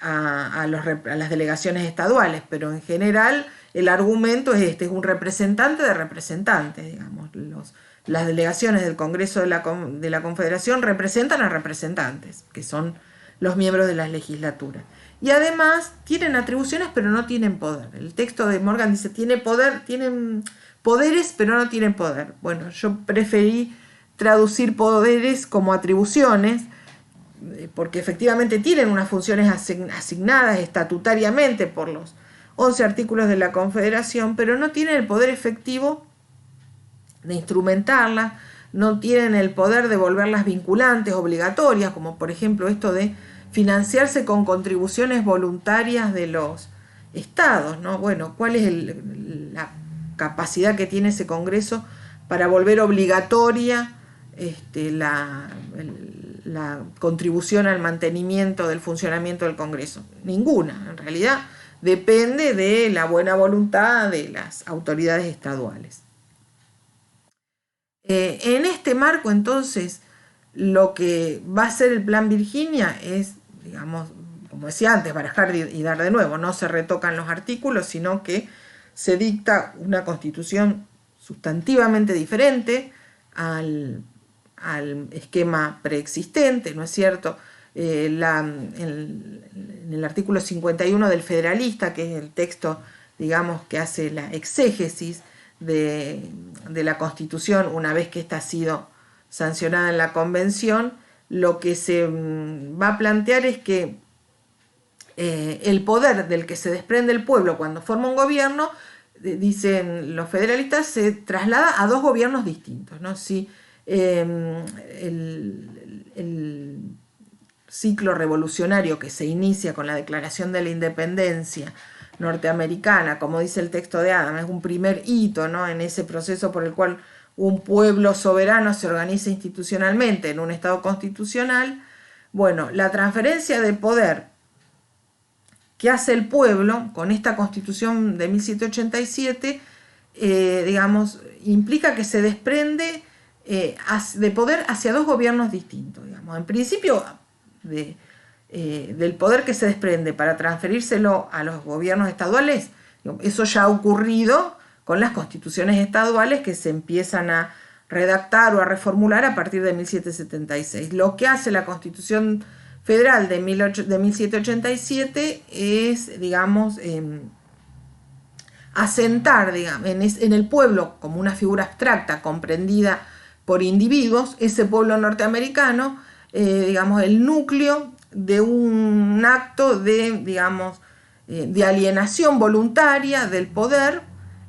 a las delegaciones estaduales, pero en general el argumento es es un representante de representantes, digamos, las delegaciones del Congreso de la Confederación representan a representantes, que son los miembros de las legislaturas. Y además tienen atribuciones pero no tienen poder. El texto de Morgan dice, tienen poderes pero no tienen poder. Bueno, yo preferí traducir poderes como atribuciones, porque efectivamente tienen unas funciones asignadas estatutariamente por los 11 artículos de la Confederación, pero no tienen el poder efectivo de instrumentarlas, no tienen el poder de volverlas vinculantes, obligatorias, como por ejemplo esto de financiarse con contribuciones voluntarias de los estados, ¿no? Bueno, ¿cuál es la capacidad que tiene ese Congreso para volver obligatoria la contribución al mantenimiento del funcionamiento del Congreso? Ninguna, en realidad depende de la buena voluntad de las autoridades estaduales. En este marco, entonces, lo que va a ser el Plan Virginia es, digamos, como decía antes, barajar y dar de nuevo, no se retocan los artículos, sino que se dicta una constitución sustantivamente diferente al esquema preexistente, ¿no es cierto? En el artículo 51 del Federalista, que es el texto, digamos, que hace la exégesis de la Constitución una vez que ésta ha sido sancionada en la Convención, lo que se va a plantear es que el poder del que se desprende el pueblo cuando forma un gobierno, dicen los federalistas, se traslada a dos gobiernos distintos, ¿no? Si el ciclo revolucionario que se inicia con la Declaración de la Independencia norteamericana, como dice el texto de Adams, es un primer hito, ¿no?, en ese proceso por el cual un pueblo soberano se organiza institucionalmente en un Estado constitucional. Bueno, la transferencia de poder que hace el pueblo con esta Constitución de 1787, digamos, implica que se desprende de poder hacia dos gobiernos distintos, digamos. En principio, del poder que se desprende para transferírselo a los gobiernos estaduales, eso ya ha ocurrido con las constituciones estaduales que se empiezan a redactar o a reformular a partir de 1776. Lo que hace la Constitución Federal de 1787 es, digamos, asentar, digamos, en el pueblo como una figura abstracta comprendida por individuos, ese pueblo norteamericano, digamos, el núcleo de un acto de, digamos, de alienación voluntaria del poder,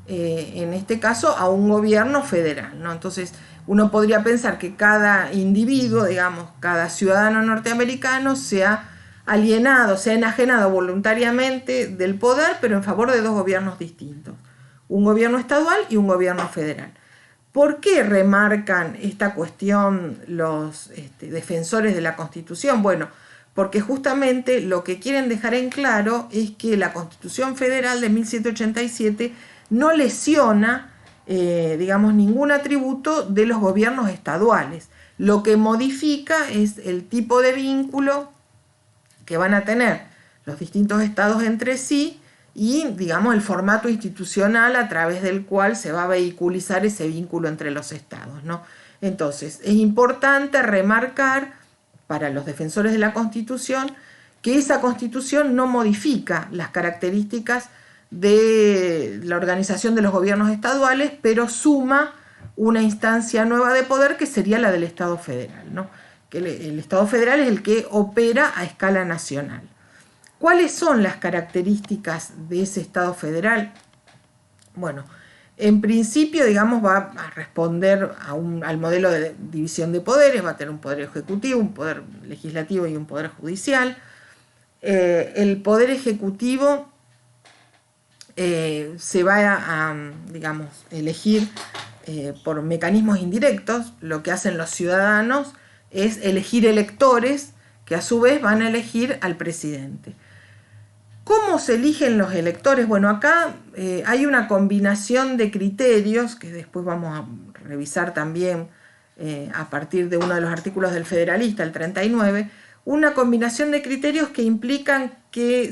en este caso a un gobierno federal, ¿no? Entonces uno podría pensar que cada individuo, digamos, cada ciudadano norteamericano se ha alienado, se ha enajenado voluntariamente del poder, pero en favor de dos gobiernos distintos, un gobierno estadual y un gobierno federal. ¿Por qué remarcan esta cuestión los defensores de la Constitución? Bueno, porque justamente lo que quieren dejar en claro es que la Constitución Federal de 1787 no lesiona, digamos, ningún atributo de los gobiernos estaduales. Lo que modifica es el tipo de vínculo que van a tener los distintos estados entre sí y, digamos, el formato institucional a través del cual se va a vehiculizar ese vínculo entre los estados, ¿no? Entonces, es importante remarcar para los defensores de la Constitución que esa Constitución no modifica las características de la organización de los gobiernos estaduales, pero suma una instancia nueva de poder que sería la del Estado federal, ¿no? Que el Estado federal es el que opera a escala nacional. ¿Cuáles son las características de ese Estado federal? Bueno, en principio, digamos, va a responder al modelo de división de poderes, va a tener un poder ejecutivo, un poder legislativo y un poder judicial. El poder ejecutivo se va a, digamos, elegir por mecanismos indirectos. Lo que hacen los ciudadanos es elegir electores que a su vez van a elegir al presidente. ¿Cómo se eligen los electores? Bueno, acá hay una combinación de criterios que después vamos a revisar también a partir de uno de los artículos del Federalista, el 39, una combinación de criterios que implican que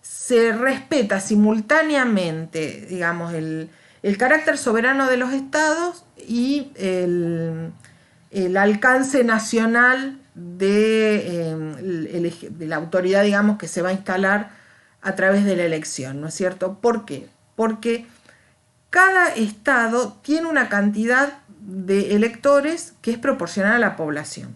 se respeta simultáneamente, digamos, el carácter soberano de los estados y el alcance nacional de la autoridad, digamos, que se va a instalar a través de la elección, ¿no es cierto? ¿Por qué? Porque cada estado tiene una cantidad de electores que es proporcional a la población.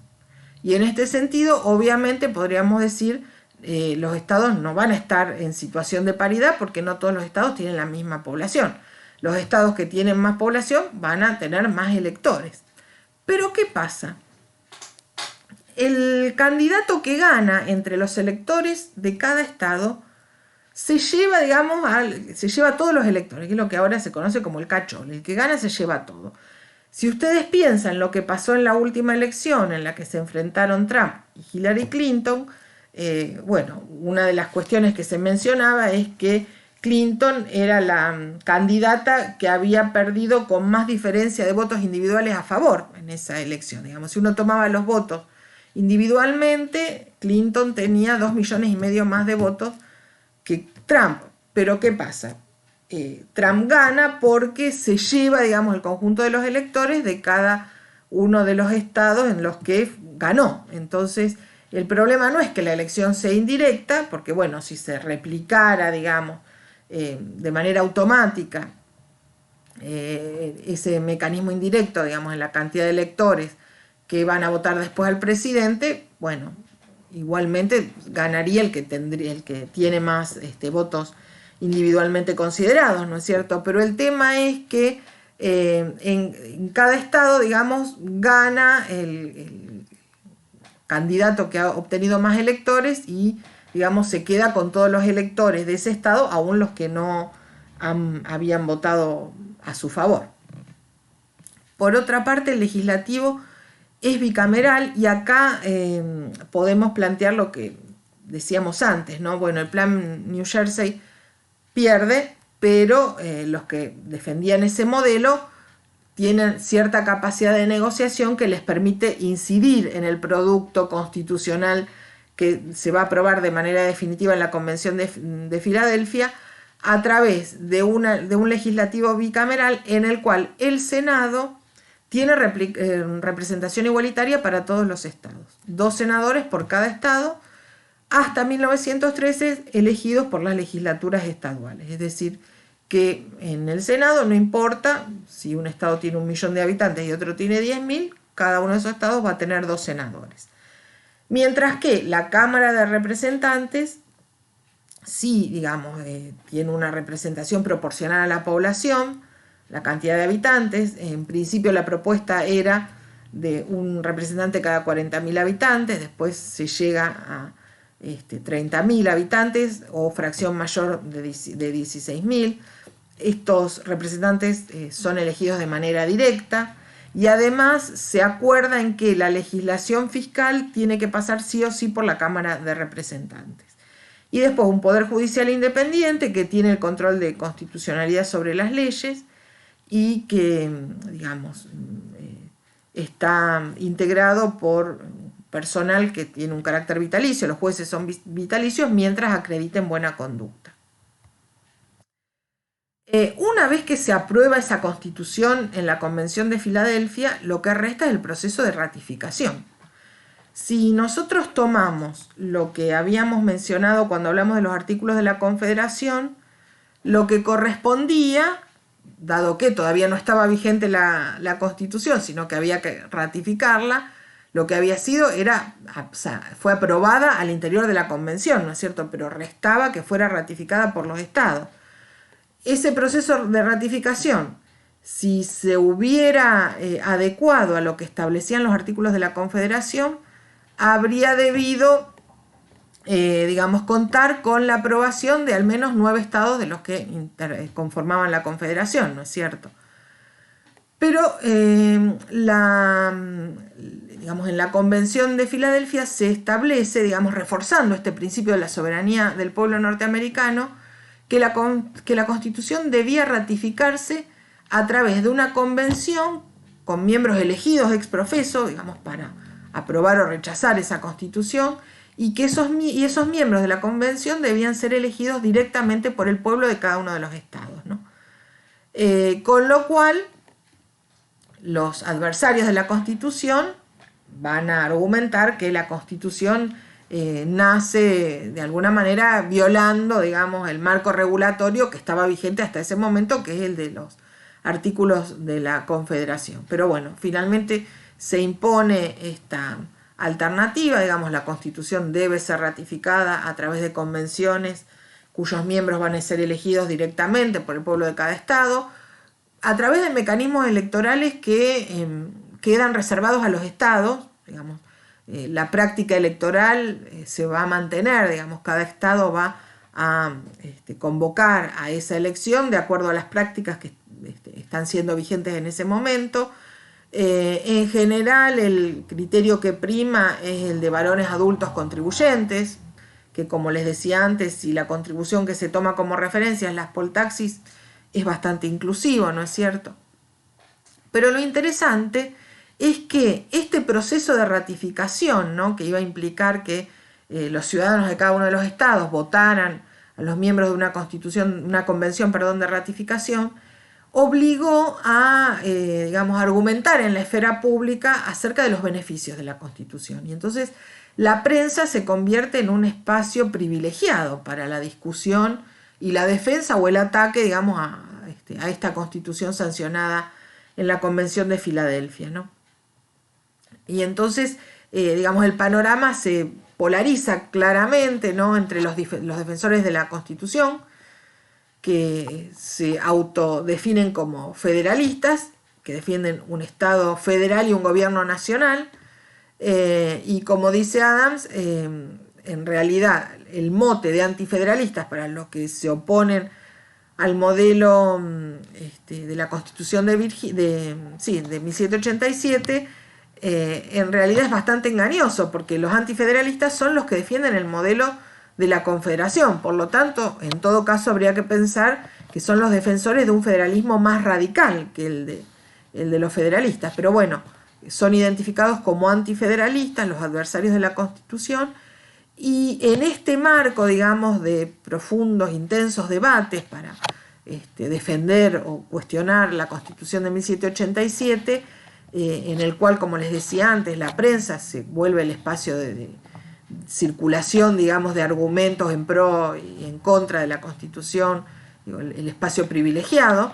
Y en este sentido, obviamente, podríamos decir, los estados no van a estar en situación de paridad porque no todos los estados tienen la misma población. los estados que tienen más población van a tener más electores. Pero ¿qué pasa? El candidato que gana entre los electores de cada estado se lleva, digamos, se lleva a todos los electores, que es lo que ahora se conoce como el cachol. El que gana se lleva todo. Si ustedes piensan lo que pasó en la última elección en la que se enfrentaron Trump y Hillary Clinton, bueno, una de las cuestiones que se mencionaba es que Clinton era la candidata que había perdido con más diferencia de votos individuales a favor en esa elección. Digamos, si uno tomaba los votos individualmente, Clinton tenía 2,5 millones más de votos que Trump. Pero ¿qué pasa? Trump gana porque se lleva, digamos, el conjunto de los electores de cada uno de los estados en los que ganó. Entonces, el problema no es que la elección sea indirecta, porque bueno, si se replicara, digamos, de manera automática ese mecanismo indirecto, digamos, en la cantidad de electores que van a votar después al presidente, bueno, igualmente ganaría el que tiene más votos individualmente considerados, ¿no es cierto? Pero el tema es que en cada estado, digamos, gana el candidato que ha obtenido más electores y, digamos, se queda con todos los electores de ese estado, aún los que no habían votado a su favor. Por otra parte, el legislativo es bicameral y acá podemos plantear lo que decíamos antes, ¿no? Bueno, el plan New Jersey pierde, pero los que defendían ese modelo tienen cierta capacidad de negociación que les permite incidir en el producto constitucional que se va a aprobar de manera definitiva en la Convención de Filadelfia a través de un legislativo bicameral en el cual el Senado tiene representación igualitaria para todos los estados. 2 senadores por cada estado, hasta 1913 elegidos por las legislaturas estaduales. Es decir, que en el Senado no importa si un estado tiene 1 millón de habitantes y otro tiene 10.000, cada uno de esos estados va a tener 2 senadores. Mientras que la Cámara de Representantes sí, digamos, tiene una representación proporcional a la población, la cantidad de habitantes. En principio la propuesta era de un representante cada 40.000 habitantes, después se llega a 30.000 habitantes o fracción mayor de 16.000. Estos representantes son elegidos de manera directa y además se acuerda en que la legislación fiscal tiene que pasar sí o sí por la Cámara de Representantes. Y después un poder judicial independiente que tiene el control de constitucionalidad sobre las leyes y que, digamos, está integrado por personal que tiene un carácter vitalicio. Los jueces son vitalicios mientras acrediten buena conducta. Una vez que se aprueba esa constitución en la Convención de Filadelfia, lo que resta es el proceso de ratificación. Si nosotros tomamos lo que habíamos mencionado cuando hablamos de los artículos de la Confederación, lo que correspondía, dado que todavía no estaba vigente la Constitución, sino que había que ratificarla, lo que había sido fue aprobada al interior de la Convención, ¿no es cierto? Pero restaba que fuera ratificada por los estados. Ese proceso de ratificación, si se hubiera adecuado a lo que establecían los artículos de la Confederación, habría debido, digamos, contar con la aprobación de al menos 9 estados de los que conformaban la Confederación, ¿no es cierto? Pero digamos, en la Convención de Filadelfia se establece, digamos, reforzando este principio de la soberanía del pueblo norteamericano, que la Constitución debía ratificarse a través de una convención con miembros elegidos ex profeso, digamos, para aprobar o rechazar esa Constitución, y que esos miembros de la convención debían ser elegidos directamente por el pueblo de cada uno de los estados, ¿no? Con lo cual, los adversarios de la Constitución van a argumentar que la Constitución nace de alguna manera violando, digamos, el marco regulatorio que estaba vigente hasta ese momento, que es el de los artículos de la Confederación. Pero bueno, finalmente se impone esta alternativa, digamos, la Constitución debe ser ratificada a través de convenciones cuyos miembros van a ser elegidos directamente por el pueblo de cada estado, a través de mecanismos electorales que quedan reservados a los estados, digamos, la práctica electoral se va a mantener, digamos, cada estado va a convocar a esa elección de acuerdo a las prácticas que están siendo vigentes en ese momento. En general, el criterio que prima es el de varones adultos contribuyentes, que como les decía antes, si la contribución que se toma como referencia es las poll taxes, es bastante inclusivo, ¿no es cierto? Pero lo interesante es que este proceso de ratificación, ¿no?, que iba a implicar que los ciudadanos de cada uno de los estados votaran a los miembros de una convención de ratificación, obligó a, digamos, argumentar en la esfera pública acerca de los beneficios de la Constitución. Y entonces la prensa se convierte en un espacio privilegiado para la discusión y la defensa o el ataque, digamos, a esta Constitución sancionada en la Convención de Filadelfia, ¿no? Y entonces, digamos, el panorama se polariza claramente, ¿no?, entre los defensores de la Constitución, que se autodefinen como federalistas, que defienden un Estado federal y un gobierno nacional, y como dice Adams, en realidad el mote de antifederalistas para los que se oponen al modelo de la Constitución de 1787, en realidad es bastante engañoso, porque los antifederalistas son los que defienden el modelo de la Confederación. Por lo tanto, en todo caso habría que pensar que son los defensores de un federalismo más radical que el de los federalistas. Pero bueno, son identificados como antifederalistas, los adversarios de la Constitución, y en este marco, digamos, de profundos, intensos debates para defender o cuestionar la Constitución de 1787, en el cual, como les decía antes, la prensa se vuelve el espacio de circulación, digamos, de argumentos en pro y en contra de la Constitución, el espacio privilegiado,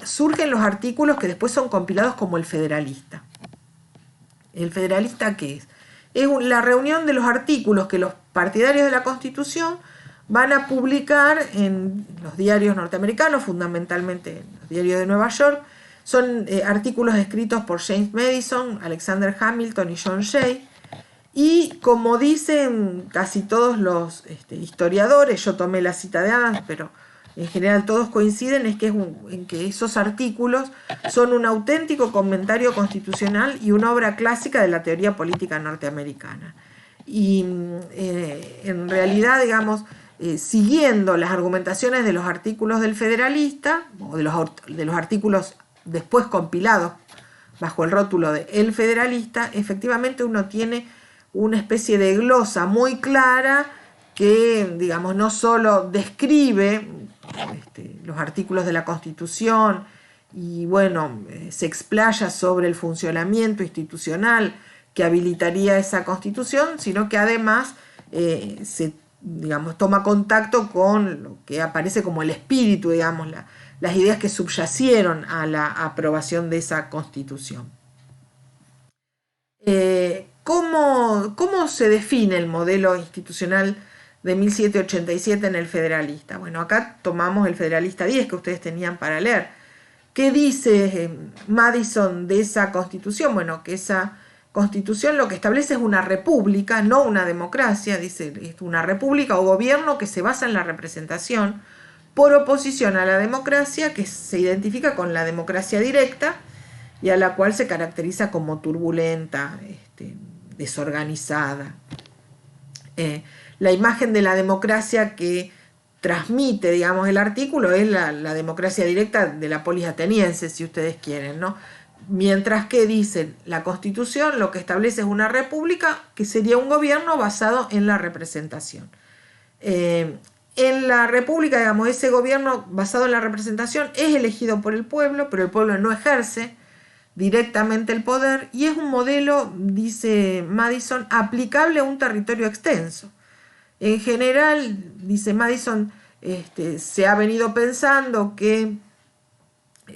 surgen los artículos que después son compilados como el Federalista. ¿El Federalista qué es? Es la reunión de los artículos que los partidarios de la Constitución van a publicar en los diarios norteamericanos, fundamentalmente en los diarios de Nueva York. Son artículos escritos por James Madison, Alexander Hamilton y John Jay. Y como dicen casi todos los historiadores, yo tomé la cita de Adams, pero en general todos coinciden en que esos artículos son un auténtico comentario constitucional y una obra clásica de la teoría política norteamericana. Y en realidad, digamos, siguiendo las argumentaciones de los artículos del Federalista, o de los artículos después compilados bajo el rótulo de El Federalista, efectivamente uno tiene una especie de glosa muy clara que, digamos, no solo describe los artículos de la Constitución y, bueno, se explaya sobre el funcionamiento institucional que habilitaría esa Constitución, sino que además digamos, toma contacto con lo que aparece como el espíritu, digamos, las ideas que subyacieron a la aprobación de esa Constitución. ¿Cómo se define el modelo institucional de 1787 en el Federalista? Bueno, acá tomamos el Federalista 10 que ustedes tenían para leer. ¿Qué dice Madison de esa Constitución? Bueno, que esa Constitución lo que establece es una república, no una democracia, dice, es una república o gobierno que se basa en la representación, por oposición a la democracia, que se identifica con la democracia directa y a la cual se caracteriza como turbulenta, desorganizada. La imagen de la democracia que transmite, digamos, el artículo es la democracia directa de la polis ateniense, si ustedes quieren, ¿no? Mientras que dicen la Constitución lo que establece es una república que sería un gobierno basado en la representación. En la república, digamos, ese gobierno basado en la representación es elegido por el pueblo, pero el pueblo no ejerce directamente el poder y es un modelo, dice Madison, aplicable a un territorio extenso. En general, dice Madison, se ha venido pensando que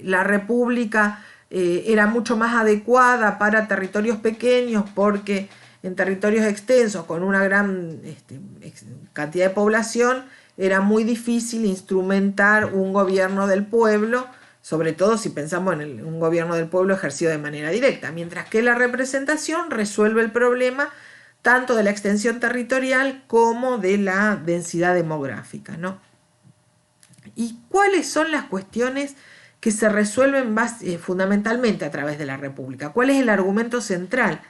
la república era mucho más adecuada para territorios pequeños porque en territorios extensos con una gran cantidad de población era muy difícil instrumentar un gobierno del pueblo sobre todo si pensamos en un gobierno del pueblo ejercido de manera directa, mientras que la representación resuelve el problema tanto de la extensión territorial como de la densidad demográfica, ¿no? ¿Y cuáles son las cuestiones que se resuelven fundamentalmente a través de la República? ¿Cuál es el argumento central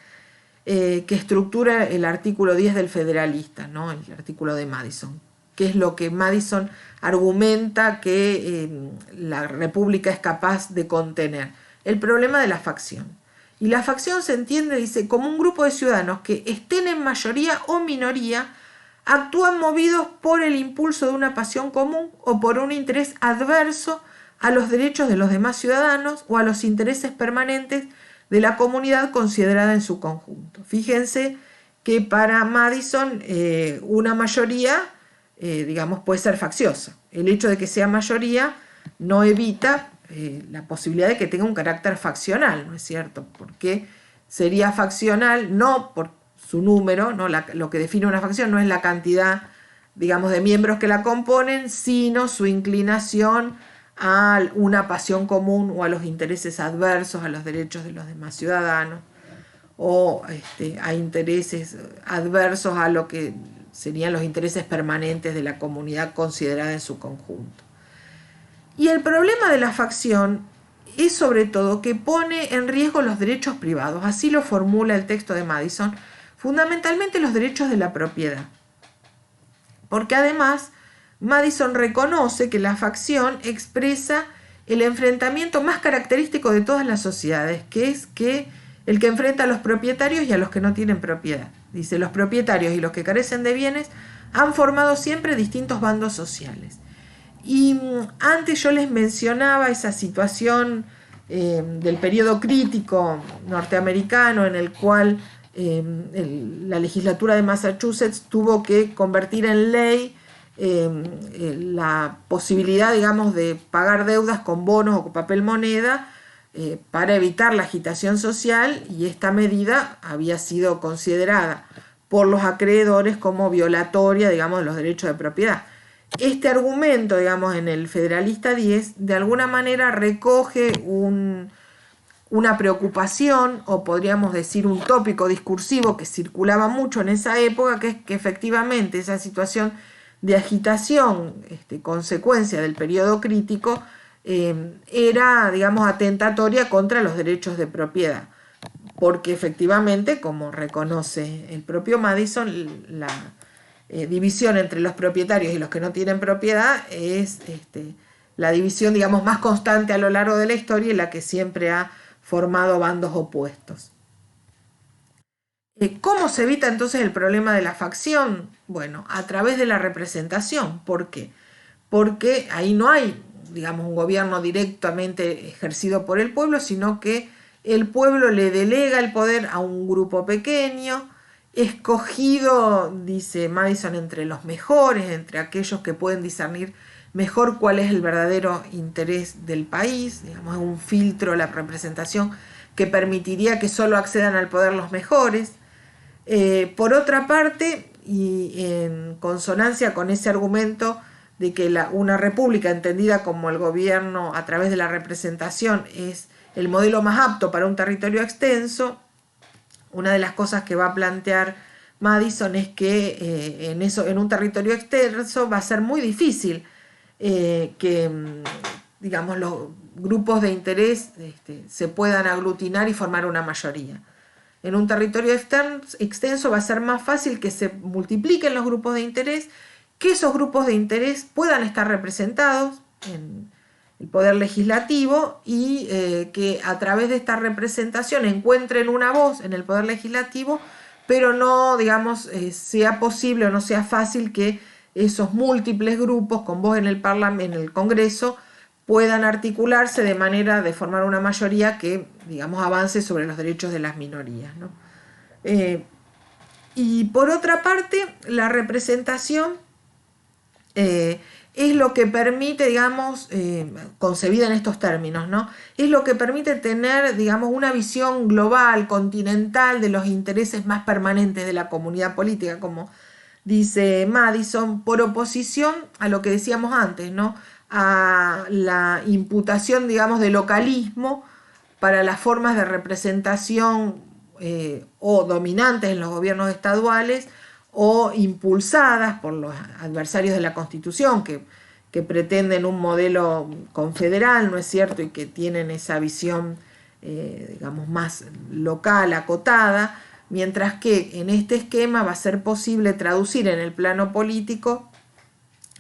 que estructura el artículo 10 del Federalista, ¿no? El artículo de Madison? ¿Qué es lo que Madison argumenta que la República es capaz de contener? El problema de la facción. Y la facción se entiende, dice, como un grupo de ciudadanos que estén en mayoría o minoría, actúan movidos por el impulso de una pasión común o por un interés adverso a los derechos de los demás ciudadanos o a los intereses permanentes de la comunidad considerada en su conjunto. Fíjense que para Madison una mayoría, digamos, puede ser facciosa. El hecho de que sea mayoría no evita la posibilidad de que tenga un carácter faccional, ¿no es cierto? Porque sería faccional no por su número, ¿no? Lo que define una facción no es la cantidad, digamos, de miembros que la componen, sino su inclinación a una pasión común o a los intereses adversos a los derechos de los demás ciudadanos, o a intereses adversos a lo que serían los intereses permanentes de la comunidad considerada en su conjunto. Y el problema de la facción es sobre todo que pone en riesgo los derechos privados, así lo formula el texto de Madison, fundamentalmente los derechos de la propiedad. Porque además Madison reconoce que la facción expresa el enfrentamiento más característico de todas las sociedades, que es el que enfrenta a los propietarios y a los que no tienen propiedad. Dice, los propietarios y los que carecen de bienes han formado siempre distintos bandos sociales. Y antes yo les mencionaba esa situación del periodo crítico norteamericano en el cual la legislatura de Massachusetts tuvo que convertir en ley la posibilidad, digamos, de pagar deudas con bonos o con papel moneda para evitar la agitación social, y esta medida había sido considerada por los acreedores como violatoria, digamos, de los derechos de propiedad. Este argumento, digamos, en el Federalista 10, de alguna manera recoge una preocupación, o podríamos decir un tópico discursivo que circulaba mucho en esa época, que es que efectivamente esa situación de agitación, consecuencia del periodo crítico, era, digamos, atentatoria contra los derechos de propiedad, porque efectivamente, como reconoce el propio Madison, la división entre los propietarios y los que no tienen propiedad es la división, digamos, más constante a lo largo de la historia y la que siempre ha formado bandos opuestos. ¿Cómo se evita entonces el problema de la facción? Bueno, a través de la representación. ¿Por qué? Porque ahí no hay, digamos, un gobierno directamente ejercido por el pueblo, sino que el pueblo le delega el poder a un grupo pequeño, escogido, dice Madison, entre los mejores, entre aquellos que pueden discernir mejor cuál es el verdadero interés del país. Digamos, es un filtro, la representación, que permitiría que solo accedan al poder los mejores. Por otra parte, y en consonancia con ese argumento de que una república entendida como el gobierno a través de la representación es el modelo más apto para un territorio extenso, una de las cosas que va a plantear Madison es que en un territorio extenso va a ser muy difícil que, digamos, los grupos de interés se puedan aglutinar y formar una mayoría. En un territorio extenso va a ser más fácil que se multipliquen los grupos de interés, que esos grupos de interés puedan estar representados en el poder legislativo y que a través de esta representación encuentren una voz en el poder legislativo, pero no, digamos, sea posible o no sea fácil que esos múltiples grupos con voz en el Parlamento, en el Congreso, puedan articularse de manera de formar una mayoría que, digamos, avance sobre los derechos de las minorías, ¿no? Y por otra parte, la representación es lo que permite, digamos, concebida en estos términos, ¿no? Es lo que permite tener, digamos, una visión global, continental, de los intereses más permanentes de la comunidad política, como dice Madison, por oposición a lo que decíamos antes, ¿no? a la imputación, digamos, de localismo para las formas de representación o dominantes en los gobiernos estaduales o impulsadas por los adversarios de la Constitución que pretenden un modelo confederal, ¿no es cierto?, y que tienen esa visión, digamos, más local, acotada, mientras que en este esquema va a ser posible traducir en el plano político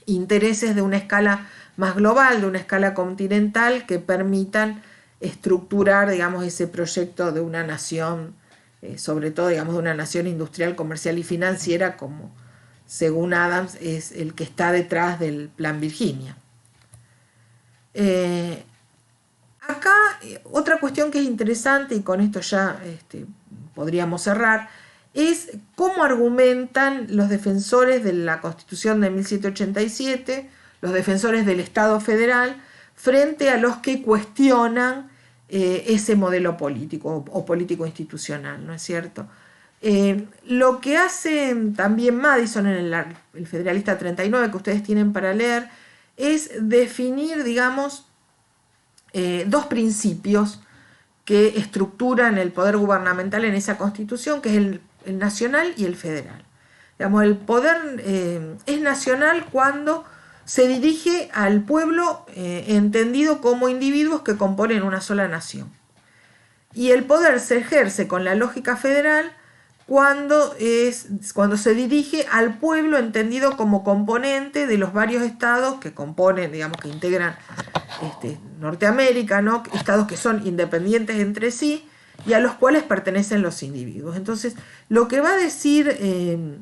intereses de una escala más global, de una escala continental, que permitan estructurar, digamos, ese proyecto de una nación, sobre todo, digamos, de una nación industrial, comercial y financiera, como según Adams es el que está detrás del Plan Virginia. Acá otra cuestión que es interesante, y con esto ya podríamos cerrar, es cómo argumentan los defensores de la Constitución de 1787, los defensores del Estado federal, frente a los que cuestionan ese modelo político o político institucional, ¿no es cierto? Lo que hace también Madison en el Federalista 39, que ustedes tienen para leer, es definir, digamos, dos principios que estructuran el poder gubernamental en esa Constitución, que es el nacional y el federal. Digamos, el poder es nacional cuando se dirige al pueblo entendido como individuos que componen una sola nación. Y el poder se ejerce con la lógica federal cuando se dirige al pueblo entendido como componente de los varios estados que componen, digamos, que integran Norteamérica, ¿no? Estados que son independientes entre sí y a los cuales pertenecen los individuos. Entonces, lo que va a decir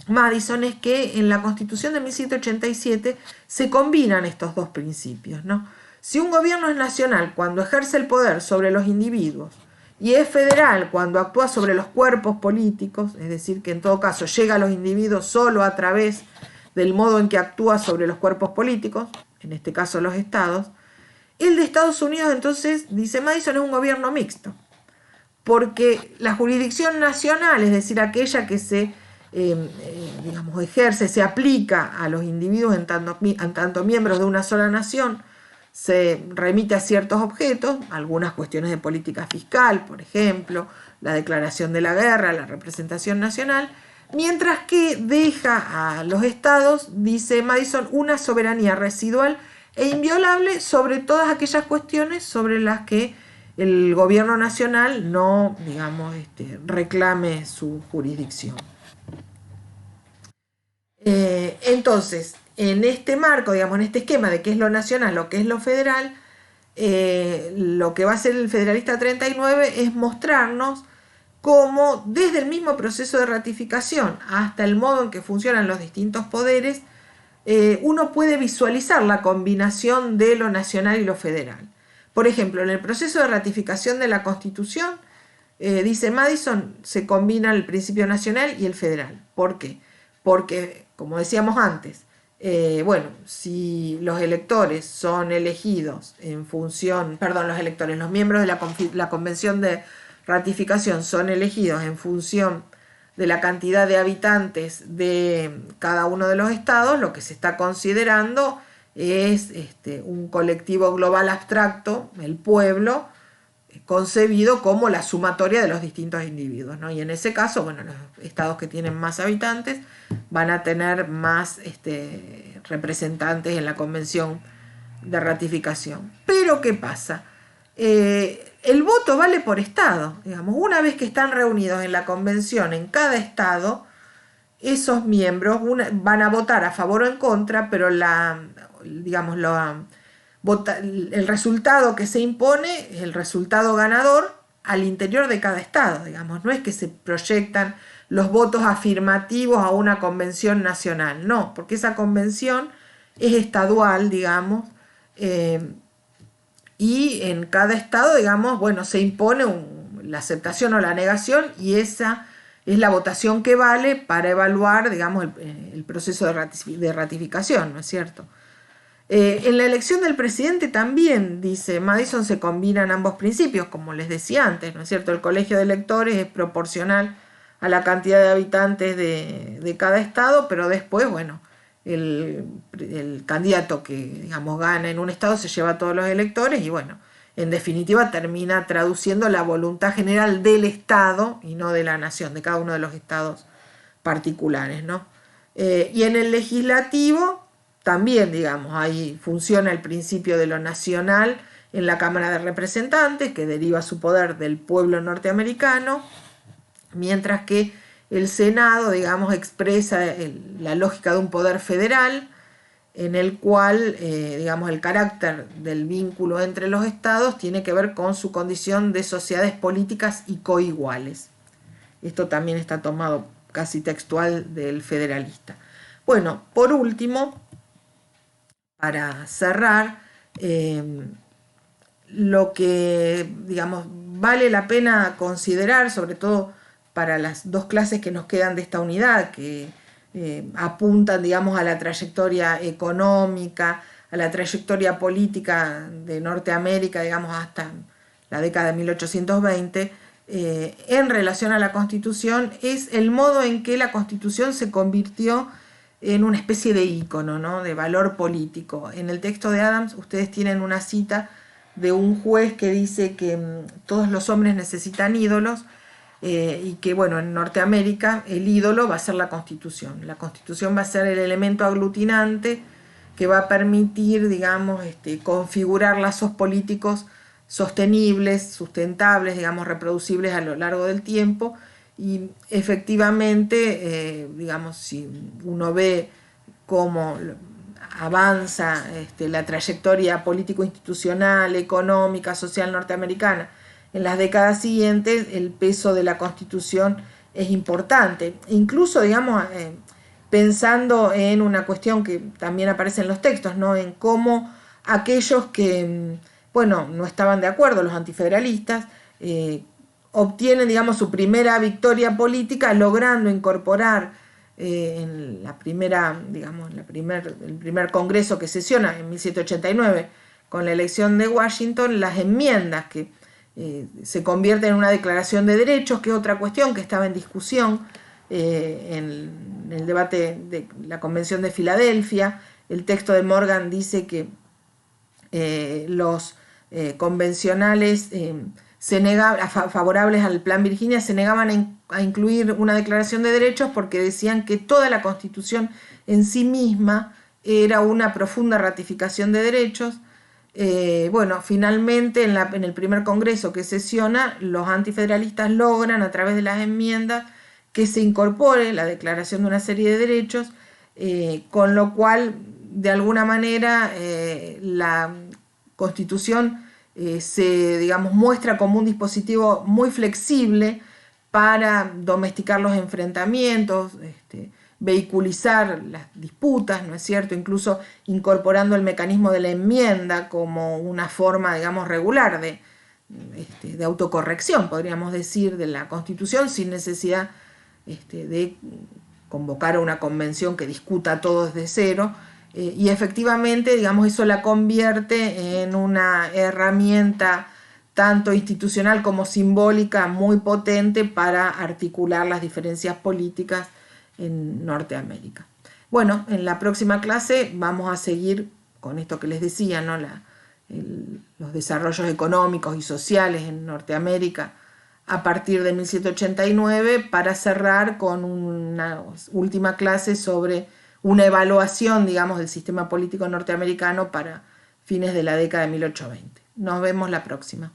Madison es que en la Constitución de 1787 se combinan estos dos principios, ¿no? Si un gobierno es nacional cuando ejerce el poder sobre los individuos y es federal cuando actúa sobre los cuerpos políticos, es decir, que en todo caso llega a los individuos solo a través del modo en que actúa sobre los cuerpos políticos, en este caso los estados, el de Estados Unidos, entonces, dice Madison, es un gobierno mixto, porque la jurisdicción nacional, es decir, aquella que se digamos, ejerce, se aplica a los individuos en tanto miembros de una sola nación, se remite a ciertos objetos, algunas cuestiones de política fiscal, por ejemplo, la declaración de la guerra, la representación nacional, mientras que deja a los estados, dice Madison, una soberanía residual e inviolable sobre todas aquellas cuestiones sobre las que el gobierno nacional no, digamos, reclame su jurisdicción. Entonces, en este marco, digamos, en este esquema de qué es lo nacional, lo que es lo federal, lo que va a hacer el Federalista 39 es mostrarnos cómo desde el mismo proceso de ratificación hasta el modo en que funcionan los distintos poderes, uno puede visualizar la combinación de lo nacional y lo federal. Por ejemplo, en el proceso de ratificación de la Constitución, dice Madison, se combina el principio nacional y el federal. ¿Por qué? Porque, como decíamos antes, bueno, si los electores son elegidos en función, perdón, los miembros de la Convención de Ratificación son elegidos en función de la cantidad de habitantes de cada uno de los estados, lo que se está considerando es un colectivo global abstracto, el pueblo, concebido como la sumatoria de los distintos individuos, ¿no? Y en ese caso, bueno, los estados que tienen más habitantes van a tener más representantes en la convención de ratificación. Pero, ¿qué pasa? El voto vale por estado, digamos, una vez que están reunidos en la convención en cada estado, esos miembros van a votar a favor o en contra, pero el resultado que se impone es el resultado ganador al interior de cada estado, digamos, no es que se proyectan los votos afirmativos a una convención nacional, no, porque esa convención es estadual, digamos, y en cada estado, digamos, bueno, se impone la aceptación o la negación, y esa es la votación que vale para evaluar, digamos, el proceso de ratificación, ¿no es cierto? En la elección del presidente también, dice Madison, se combinan ambos principios, como les decía antes, ¿no es cierto? El colegio de electores es proporcional a la cantidad de habitantes de cada estado, pero después, bueno, el candidato que, digamos, gana en un estado se lleva a todos los electores y bueno, en definitiva termina traduciendo la voluntad general del estado y no de la nación, de cada uno de los estados particulares, ¿no? Y en el legislativo también, digamos, ahí funciona el principio de lo nacional en la Cámara de Representantes, que deriva su poder del pueblo norteamericano, mientras que el Senado, digamos, expresa la lógica de un poder federal, en el cual, digamos, el carácter del vínculo entre los estados tiene que ver con su condición de sociedades políticas y coiguales. Esto también está tomado casi textual del Federalista. Bueno, por último, para cerrar, lo que, digamos, vale la pena considerar, sobre todo para las dos clases que nos quedan de esta unidad, que apuntan, digamos, a la trayectoria económica, a la trayectoria política de Norteamérica, digamos, hasta la década de 1820, en relación a la Constitución, es el modo en que la Constitución se convirtió en una especie de ícono, ¿no?, de valor político. En el texto de Adams ustedes tienen una cita de un juez que dice que todos los hombres necesitan ídolos, y que, bueno, en Norteamérica el ídolo va a ser la Constitución. La Constitución va a ser el elemento aglutinante que va a permitir, digamos, configurar lazos políticos sostenibles, sustentables, digamos, reproducibles a lo largo del tiempo. Y efectivamente, digamos, si uno ve cómo avanza la trayectoria político-institucional, económica, social norteamericana en las décadas siguientes, el peso de la Constitución es importante. Incluso, digamos, pensando en una cuestión que también aparece en los textos, ¿no?, en cómo aquellos que, bueno, no estaban de acuerdo, los antifederalistas, obtienen, digamos, su primera victoria política logrando incorporar en la primera, digamos, el primer congreso que sesiona en 1789 con la elección de Washington, las enmiendas que se convierten en una declaración de derechos, que es otra cuestión que estaba en discusión en el debate de la Convención de Filadelfia. El texto de Morgan dice que los convencionales favorables al Plan Virginia se negaban a incluir una declaración de derechos porque decían que toda la Constitución en sí misma era una profunda ratificación de derechos. Bueno, finalmente en el primer congreso que sesiona, los antifederalistas logran a través de las enmiendas que se incorpore la declaración de una serie de derechos, con lo cual de alguna manera la Constitución se, digamos, muestra como un dispositivo muy flexible para domesticar los enfrentamientos, vehiculizar las disputas, ¿no es cierto?, incluso incorporando el mecanismo de la enmienda como una forma, digamos, regular de autocorrección, podríamos decir, de la Constitución, sin necesidad de convocar a una convención que discuta todo desde cero. Y efectivamente, digamos, eso la convierte en una herramienta tanto institucional como simbólica muy potente para articular las diferencias políticas en Norteamérica. Bueno, en la próxima clase vamos a seguir con esto que les decía, ¿no?, los desarrollos económicos y sociales en Norteamérica a partir de 1789, para cerrar con una última clase sobre una evaluación, digamos, del sistema político norteamericano para fines de la década de 1820. Nos vemos la próxima.